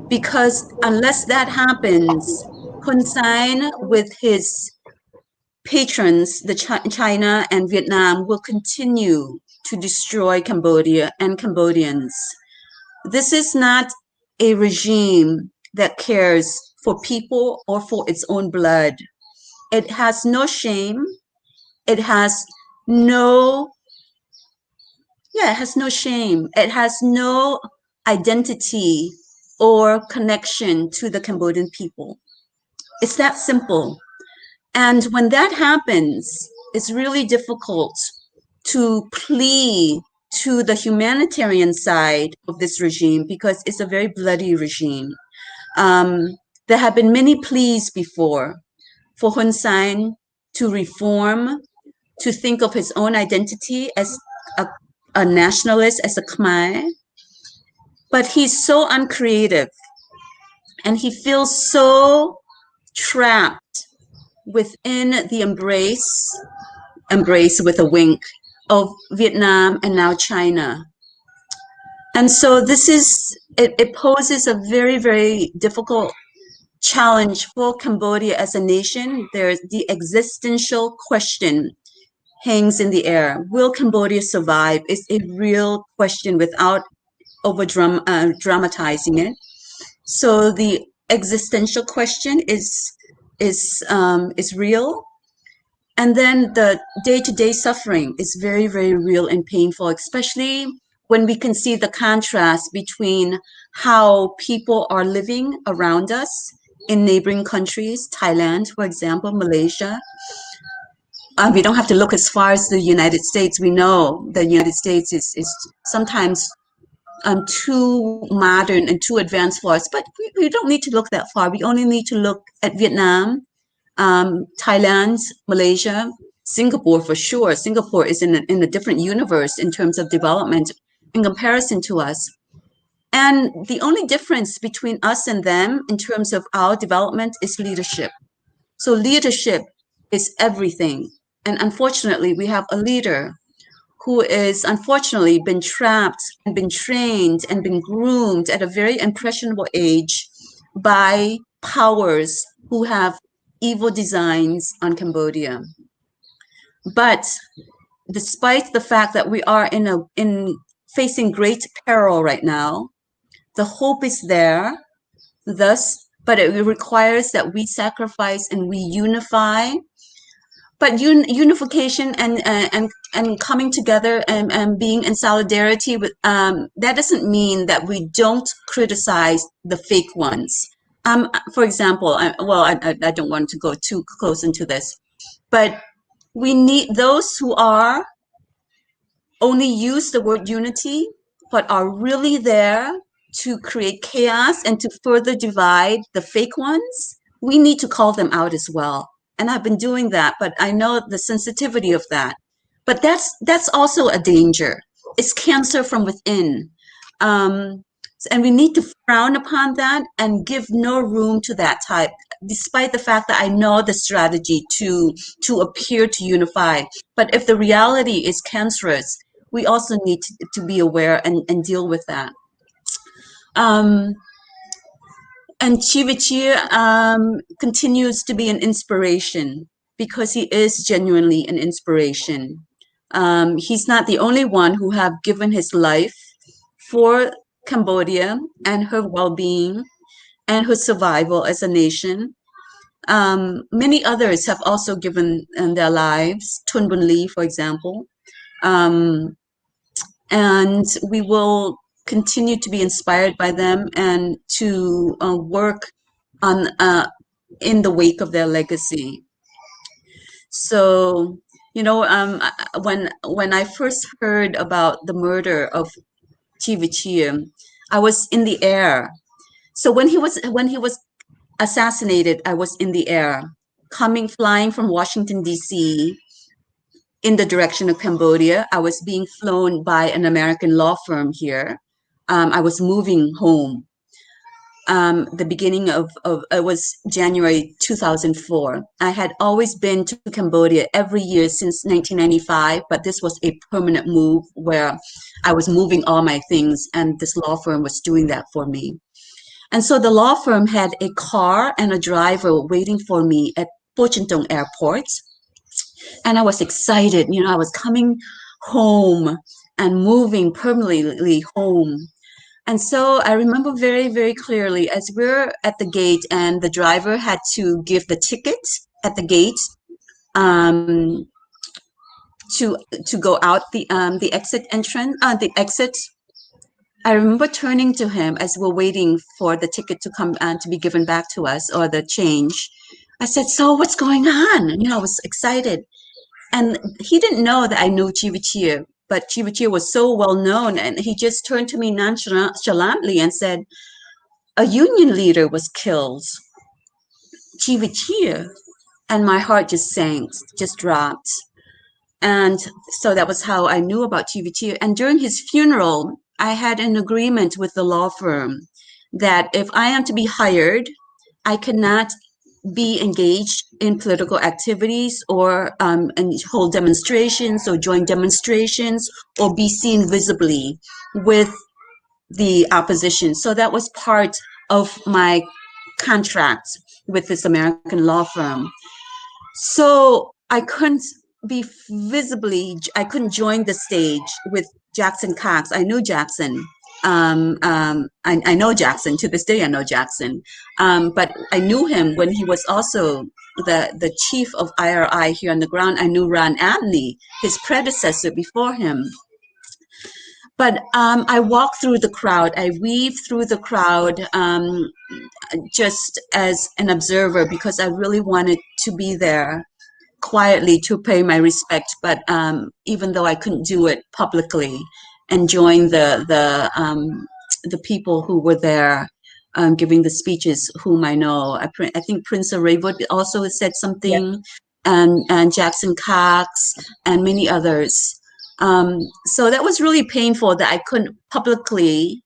Because unless that happens, Hun Sen with his patrons, China and Vietnam, will continue to destroy Cambodia and Cambodians. This is not a regime that cares for people or for its own blood. It has no shame. It has no shame. It has no identity or connection to the Cambodian people. It's that simple. And when that happens, it's really difficult to plea to the humanitarian side of this regime, because it's a very bloody regime. There have been many pleas before for Hun Sen to reform, to think of his own identity as a nationalist, as a Khmer. But he's so uncreative, and he feels so trapped within the embrace with a wink, of Vietnam and now China. And so it poses a very, very difficult challenge for Cambodia as a nation. There's the existential question hangs in the air. Will Cambodia survive? Is a real question without dramatizing it. So the existential question is real, and then the day-to-day suffering is very, very real and painful, especially when we can see the contrast between how people are living around us in neighboring countries, Thailand, for example, Malaysia. We don't have to look as far as the United States. We know the United States is sometimes too modern and too advanced for us, but we don't need to look that far. We only need to look at Vietnam, Thailand, Malaysia, Singapore for sure. Singapore is in a different universe in terms of development in comparison to us. And the only difference between us and them in terms of our development is leadership. So leadership is everything. And unfortunately, we have a leader who is unfortunately been trapped and been trained and been groomed at a very impressionable age by powers who have evil designs on Cambodia. But despite the fact that we are in facing great peril right now, the hope is there, but it requires that we sacrifice and we unify. But unification and coming together and being in solidarity with that doesn't mean that we don't criticize the fake ones. For example, I don't want to go too close into this, but we need those who are only use the word unity, but are really there to create chaos and to further divide the fake ones. We need to call them out as well. And I've been doing that, but I know the sensitivity of that. But that's also a danger. It's cancer from within. And we need to frown upon that and give no room to that type, despite the fact that I know the strategy to appear to unify. But if the reality is cancerous, we also need to be aware and deal with that. And Vichea continues to be an inspiration because he is genuinely an inspiration. He's not the only one who have given his life for Cambodia and her well-being and her survival as a nation. Many others have also given their lives, Thun Bun Lee, for example. And we will continue to be inspired by them and to work on in the wake of their legacy. So, you know, when I first heard about the murder of Vichea, I was in the air. So when he was assassinated, I was in the air, flying from Washington, D.C. in the direction of Cambodia. I was being flown by an American law firm here. I was moving home. The beginning of it was January 2004. I had always been to Cambodia every year since 1995, but this was a permanent move where I was moving all my things, and this law firm was doing that for me. And so the law firm had a car and a driver waiting for me at Po Chun Tong Airport. And I was excited, you know, I was coming home and moving permanently home. And so I remember very, very clearly as we're at the gate and the driver had to give the ticket at the gate to go out the exit. I remember turning to him as we're waiting for the ticket to come and to be given back to us, or the change. I said, "So what's going on?" You know, I was excited. And he didn't know that I knew Vichea, but Vichea was so well known, and he just turned to me nonchalantly and said, "A union leader was killed, Vichea." And my heart just sank, just dropped. And so that was how I knew about Vichea. And during his funeral, I had an agreement with the law firm that if I am to be hired, I cannot be engaged in political activities or and hold demonstrations or join demonstrations or be seen visibly with the opposition. So that was part of my contract with this American law firm. So I couldn't be visibly, I couldn't join the stage with Jackson Cox. I knew Jackson, I know Jackson. To this day, I know Jackson. But I knew him when he was also the chief of IRI here on the ground. I knew Ron Abney, his predecessor before him. But I walked through the crowd. I weaved through the crowd just as an observer because I really wanted to be there quietly to pay my respect. But even though I couldn't do it publicly, and join the people who were there giving the speeches, whom I know. I think Prince of Raywood also has said something, and Jackson Cox, and many others. So that was really painful that I couldn't publicly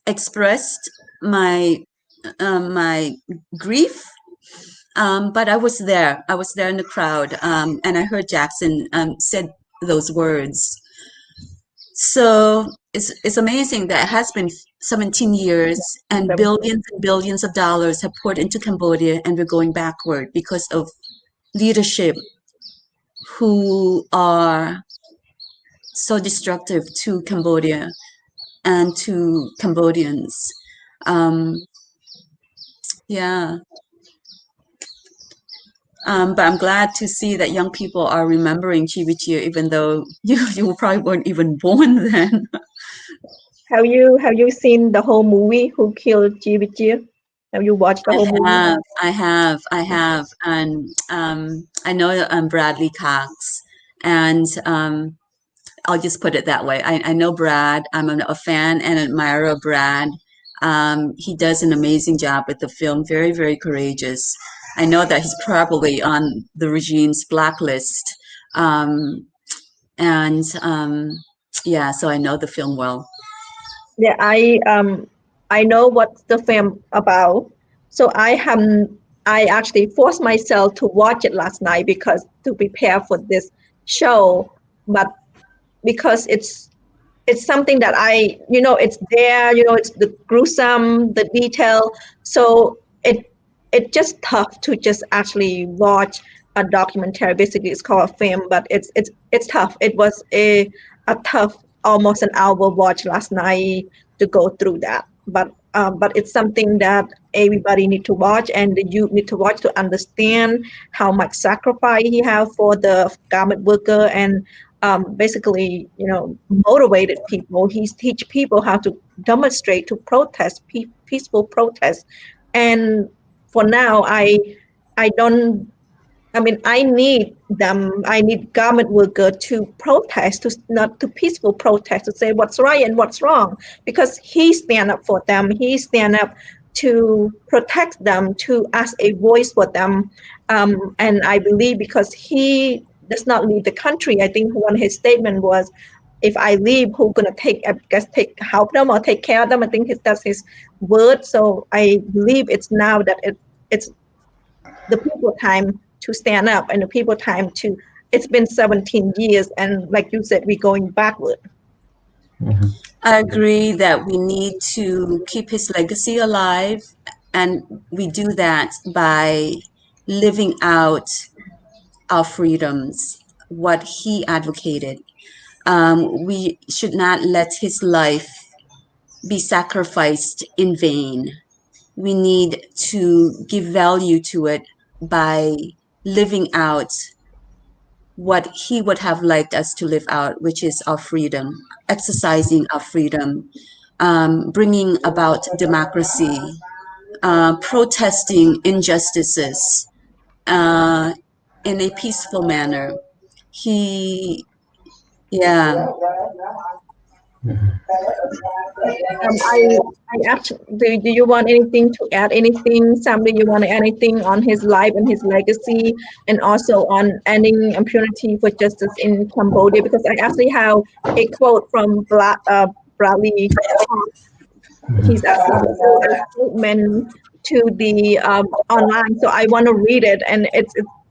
express my my grief. But I was there. I was there in the crowd, and I heard Jackson said those words. So it's amazing that it has been 17 years and billions of dollars have poured into Cambodia, and we're going backward because of leadership who are so destructive to Cambodia and to Cambodians. Yeah. But I'm glad to see that young people are remembering Vichea, even though you probably weren't even born then. Have you seen the whole movie Who Killed Vichea? Have you watched the whole movie? I have, and I know Bradley Cox, and I'll just put it that way. I know Brad. I'm a fan and admirer of Brad. He does an amazing job with the film. Very, very courageous. I know that he's probably on the regime's blacklist, yeah. So I know the film well. Yeah, I know what the film about. So I actually forced myself to watch it last night because to prepare for this show, but because it's something that it's there, it's the gruesome, the detail. So it's just tough to just actually watch a documentary. Basically, it's called a film, but it's tough. It was a tough, almost an hour watch last night to go through that. But it's something that everybody need to watch, and the youth need to watch to understand how much sacrifice he have for the garment worker, and basically, motivated people. He teach people how to demonstrate, to protest, peaceful protest. And for now, I need them. I need garment worker to protest, not to peaceful protest, to say what's right and what's wrong, because he stand up for them. He stand up to protect them, to ask a voice for them. And I believe because he does not leave the country, I think one of his statement was, if I leave, who's gonna help them or take care of them? I think that's his word. So I believe it's now that it's the people time to stand up, and the people time to, it's been 17 years, and like you said, we're going backward. I agree that we need to keep his legacy alive, and we do that by living out our freedoms, what he advocated. We should not let his life be sacrificed in vain. We need to give value to it by living out what he would have liked us to live out, which is our freedom, exercising our freedom, bringing about democracy, protesting injustices in a peaceful manner. I actually, do you want anything to add? Anything, Samady, you want to add anything on his life and his legacy, and also on ending impunity for justice in Cambodia? Because I actually have a quote from Bradley. He's actually a statement to the online, so I want to read it, and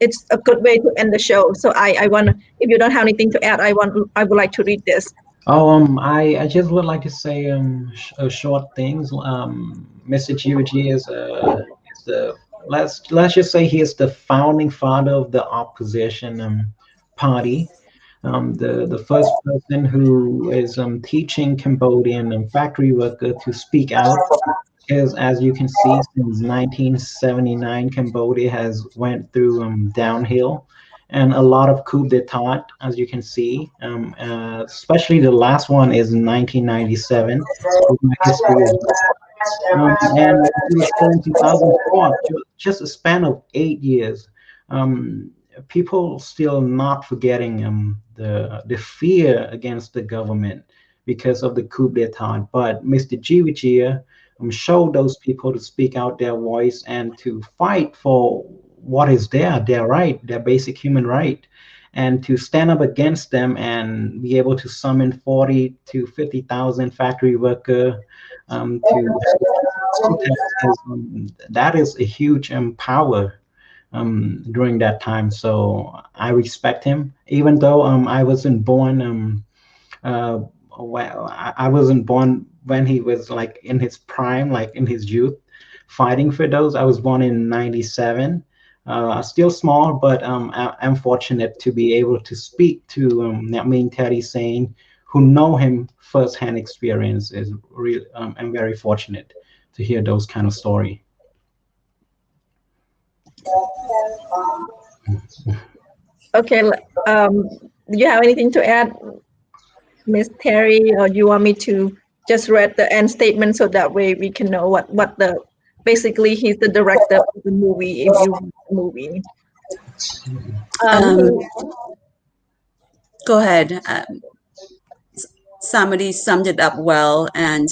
it's a good way to end the show. So I want to, if you don't have anything to add, I would like to read this. I just would like to say short things. Mr. Chivichi is the let's just say he is the founding father of the opposition party. the first person who is teaching Cambodian factory worker to speak out. Because as you can see, since 1979, Cambodia has went through downhill, and a lot of coup d'état, as you can see. Especially the last one is 1997. My history is, and it was in 2004, just a span of 8 years. People still not forgetting the fear against the government because of the coup d'état. But Mr. Vichea showed those people to speak out their voice and to fight for what is their right, their basic human right, and to stand up against them and be able to summon 40 to 50,000 factory worker to protest. That is a huge power during that time. So I respect him, even though I wasn't born. Well, I wasn't born when he was like in his prime, like in his youth, fighting for those. I was born in '97. Still small, but I'm fortunate to be able to speak to Theary Seng, who know him firsthand experience. Is real. I'm very fortunate to hear those kind of story. Okay. Do you have anything to add, Miss Theary, or you want me to just read the end statement so that way we can know what the basically he's the director of the movie if you watch the movie. Go ahead. Samady summed it up well, and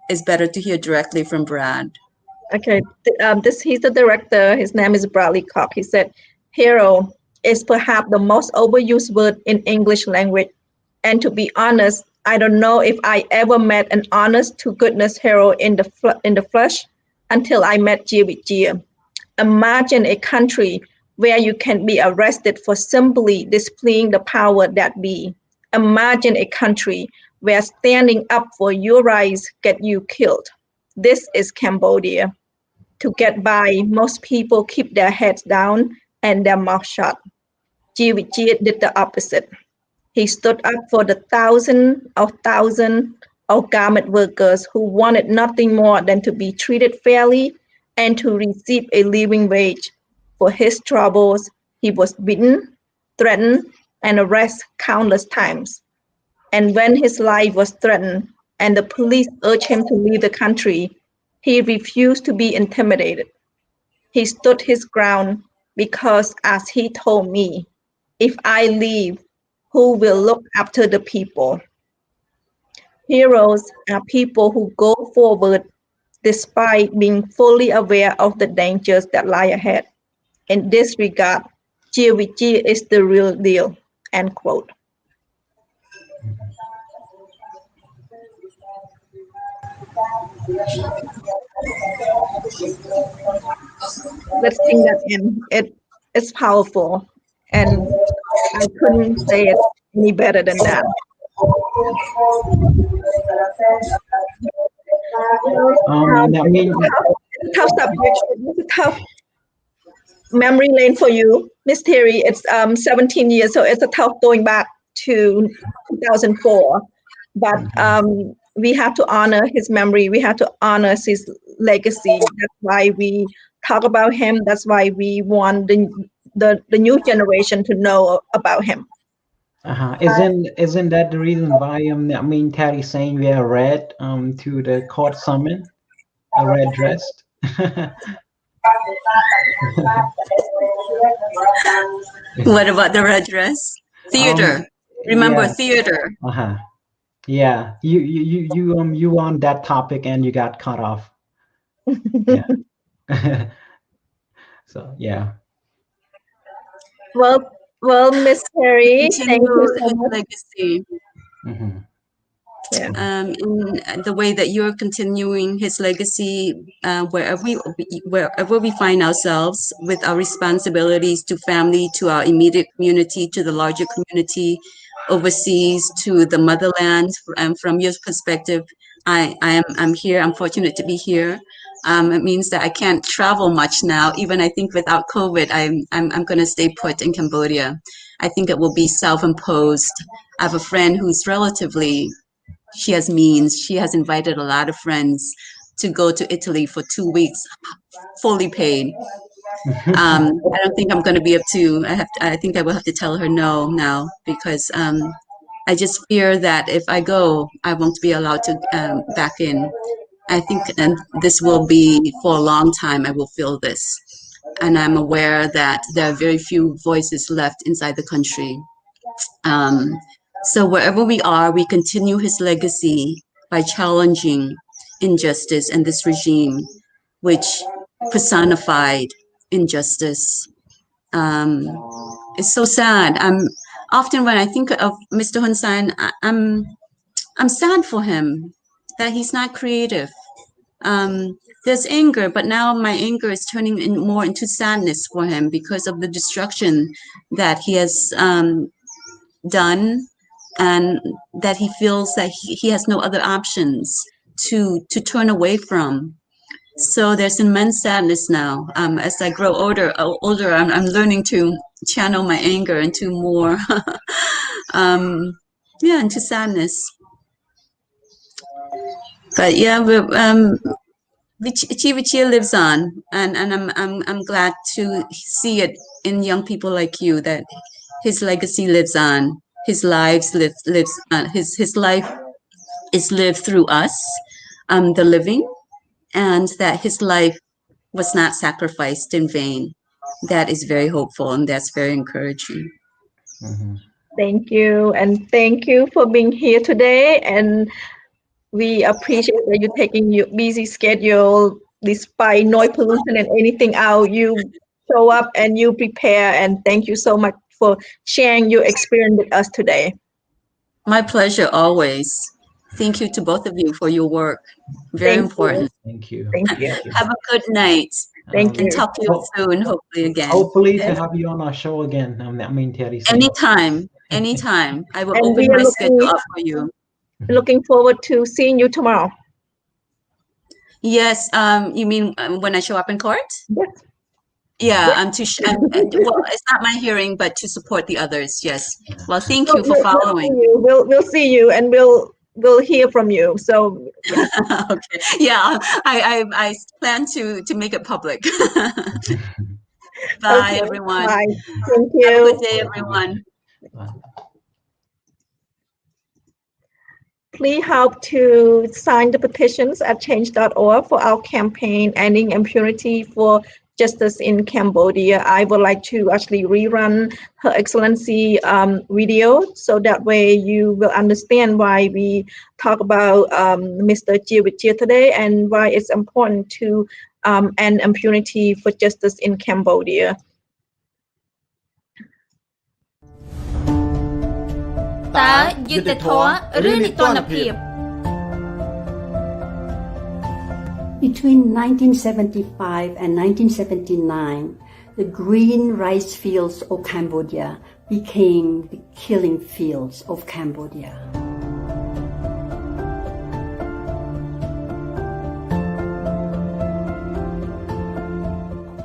it's better to hear directly from Brad. Okay, he's the director. His name is Bradley Cock. He said, "Hero is perhaps the most overused word in English language, and to be honest, I don't know if I ever met an honest-to-goodness hero in the flesh until I met Vichea. Imagine a country where you can be arrested for simply displaying the power that be. Imagine a country where standing up for your rights get you killed. This is Cambodia. To get by, most people keep their heads down and their mouth shut. Vichea did the opposite. He stood up for the thousands of garment workers who wanted nothing more than to be treated fairly and to receive a living wage. For his troubles, he was beaten, threatened, and arrested countless times. And when his life was threatened and the police urged him to leave the country, he refused to be intimidated. He stood his ground because, as he told me, if I leave, who will look after the people? Heroes are people who go forward despite being fully aware of the dangers that lie ahead. In this regard, Vichea is the real deal." End quote. Let's sing that in. It's powerful, and I couldn't say it any better than that. I mean, it's a tough subject. It's a tough memory lane for you, Miss Theary. It's 17 years, so it's a tough going back to 2004. But we have to honor his memory. We have to honor his legacy. That's why we talk about him. That's why we want the new generation to know about him. Isn't that the reason why Theary Seng wear red to the court summon, a red dress? What about the red dress? Theater. Remember, yeah. theater. Yeah, you on that topic and you got cut off. Yeah. So yeah. Well, Miss Theary, thank you so much. Legacy. Mm-hmm. Yeah. In the way that you're continuing his legacy, wherever we find ourselves, with our responsibilities to family, to our immediate community, to the larger community, overseas, to the motherland. And from your perspective, I'm here. I'm fortunate to be here. It means that I can't travel much now. Even I think without COVID, I'm going to stay put in Cambodia. I think it will be self-imposed. I have a friend who's she has means. She has invited a lot of friends to go to Italy for 2 weeks, fully paid. I don't think I'm going to be able to. I think I will have to tell her no now, because I just fear that if I go, I won't be allowed to back in. I think, and this will be for a long time, I will feel this. And I'm aware that there are very few voices left inside the country. So wherever we are, we continue his legacy by challenging injustice and this regime, which personified injustice. It's so sad. Often when I think of Mr. Hun Sen, I'm sad for him that he's not creative. There's anger, but now my anger is turning more into sadness for him because of the destruction that he has done, and that he feels that he has no other options to turn away from. So there's immense sadness now. As I grow older, I'm learning to channel my anger into more, into sadness. But yeah, Vichea lives on, and I'm glad to see it in young people like you, that his legacy lives on. His lives lives his life is lived through us, the living, and that his life was not sacrificed in vain. That is very hopeful, and that's very encouraging. Thank you, and thank you for being here today. And we appreciate that you're taking your busy schedule, despite noise pollution and anything out. You show up and you prepare, and thank you so much for sharing your experience with us today. My pleasure, always. Thank you to both of you for your work. Very important. Thank you. Thank you. Have a good night. Thank you. And talk to you soon, hopefully again. Hopefully to have you on our show again. Theary. Anytime. I will open my schedule up for you. Looking forward to seeing you tomorrow. Yes. You mean when I show up in court? Yes. Yeah. Well, it's not my hearing, but to support the others. Yes. Well, thank you for following. We'll see you, and we'll hear from you. So yeah. Okay. Yeah. I plan to make it public. Bye, okay, everyone. Bye. Thank you. Have a good day, everyone. Please help to sign the petitions at change.org for our campaign ending impunity for justice in Cambodia. I would like to actually rerun Her Excellency video, so that way you will understand why we talk about Mr. Vichea today, and why it's important to end impunity for justice in Cambodia. Between 1975 and 1979, the green rice fields of Cambodia became the killing fields of Cambodia.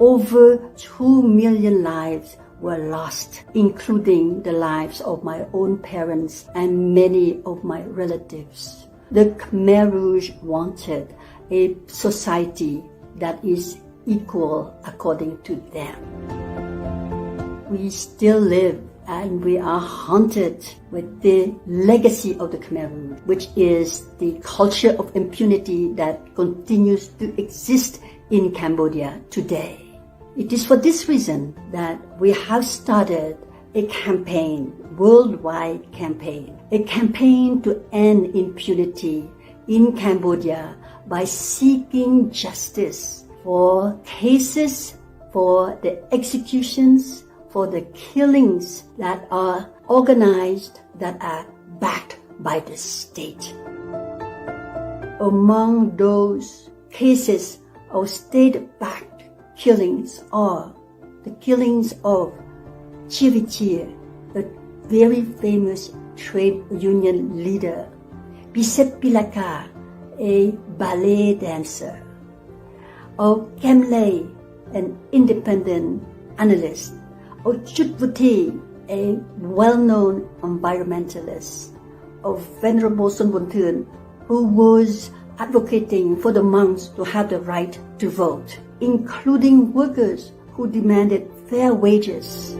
Over 2 million lives were lost, including the lives of my own parents and many of my relatives. The Khmer Rouge wanted a society that is equal according to them. We still live and we are haunted with the legacy of the Khmer Rouge, which is the culture of impunity that continues to exist in Cambodia today. It is for this reason that we have started a campaign, worldwide campaign, a campaign to end impunity in Cambodia by seeking justice for cases, for the executions, for the killings that are organized, that are backed by the state. Among those cases of state-backed killings are the killings of Chea, the very famous trade union leader, Bisep Pilaka, a ballet dancer, of Khmer, an independent analyst, of Chutvuti, a well-known environmentalist, of Venerable Sun Bonthuen, who was advocating for the monks to have the right to vote, including workers who demanded fair wages.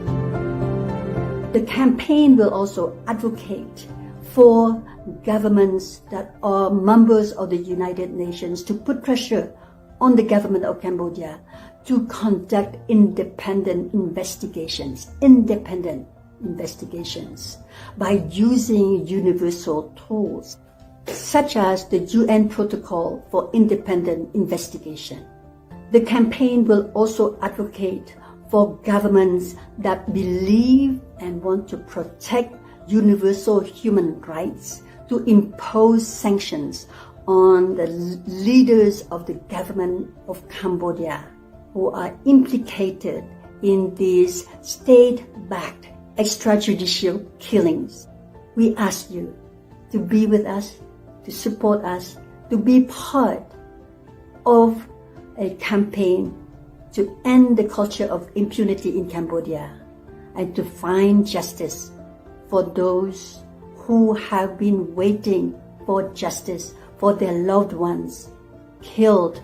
The campaign will also advocate for governments that are members of the United Nations to put pressure on the government of Cambodia to conduct independent investigations by using universal tools such as the UN Protocol for Independent Investigation. The campaign will also advocate for governments that believe and want to protect universal human rights to impose sanctions on the leaders of the government of Cambodia who are implicated in these state-backed extrajudicial killings. We ask you to be with us, to support us, to be part of a campaign to end the culture of impunity in Cambodia and to find justice for those who have been waiting for justice for their loved ones killed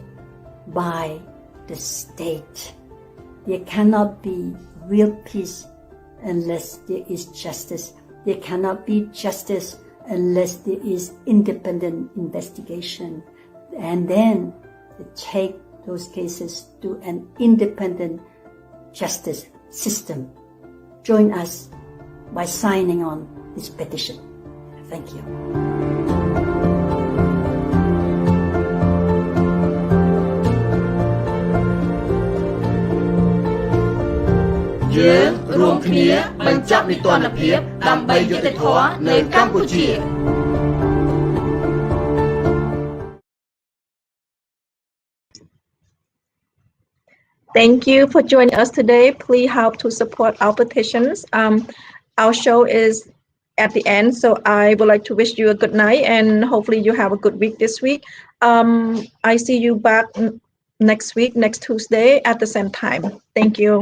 by the state. There cannot be real peace unless there is justice. There cannot be justice unless there is independent investigation. And then to take those cases to an independent justice system. Join us by signing on this petition. Thank you.យើងរួមគ្នាបញ្ចប់នីតិរដ្ឋភាពដើម្បីយុត្តិធម៌នៅកម្ពុជា Thank you for joining us today. Please help to support our petitions. Our show is at the end, so I would like to wish you a good night and hopefully you have a good week this week. I see you back next week, next Tuesday at the same time. Thank you.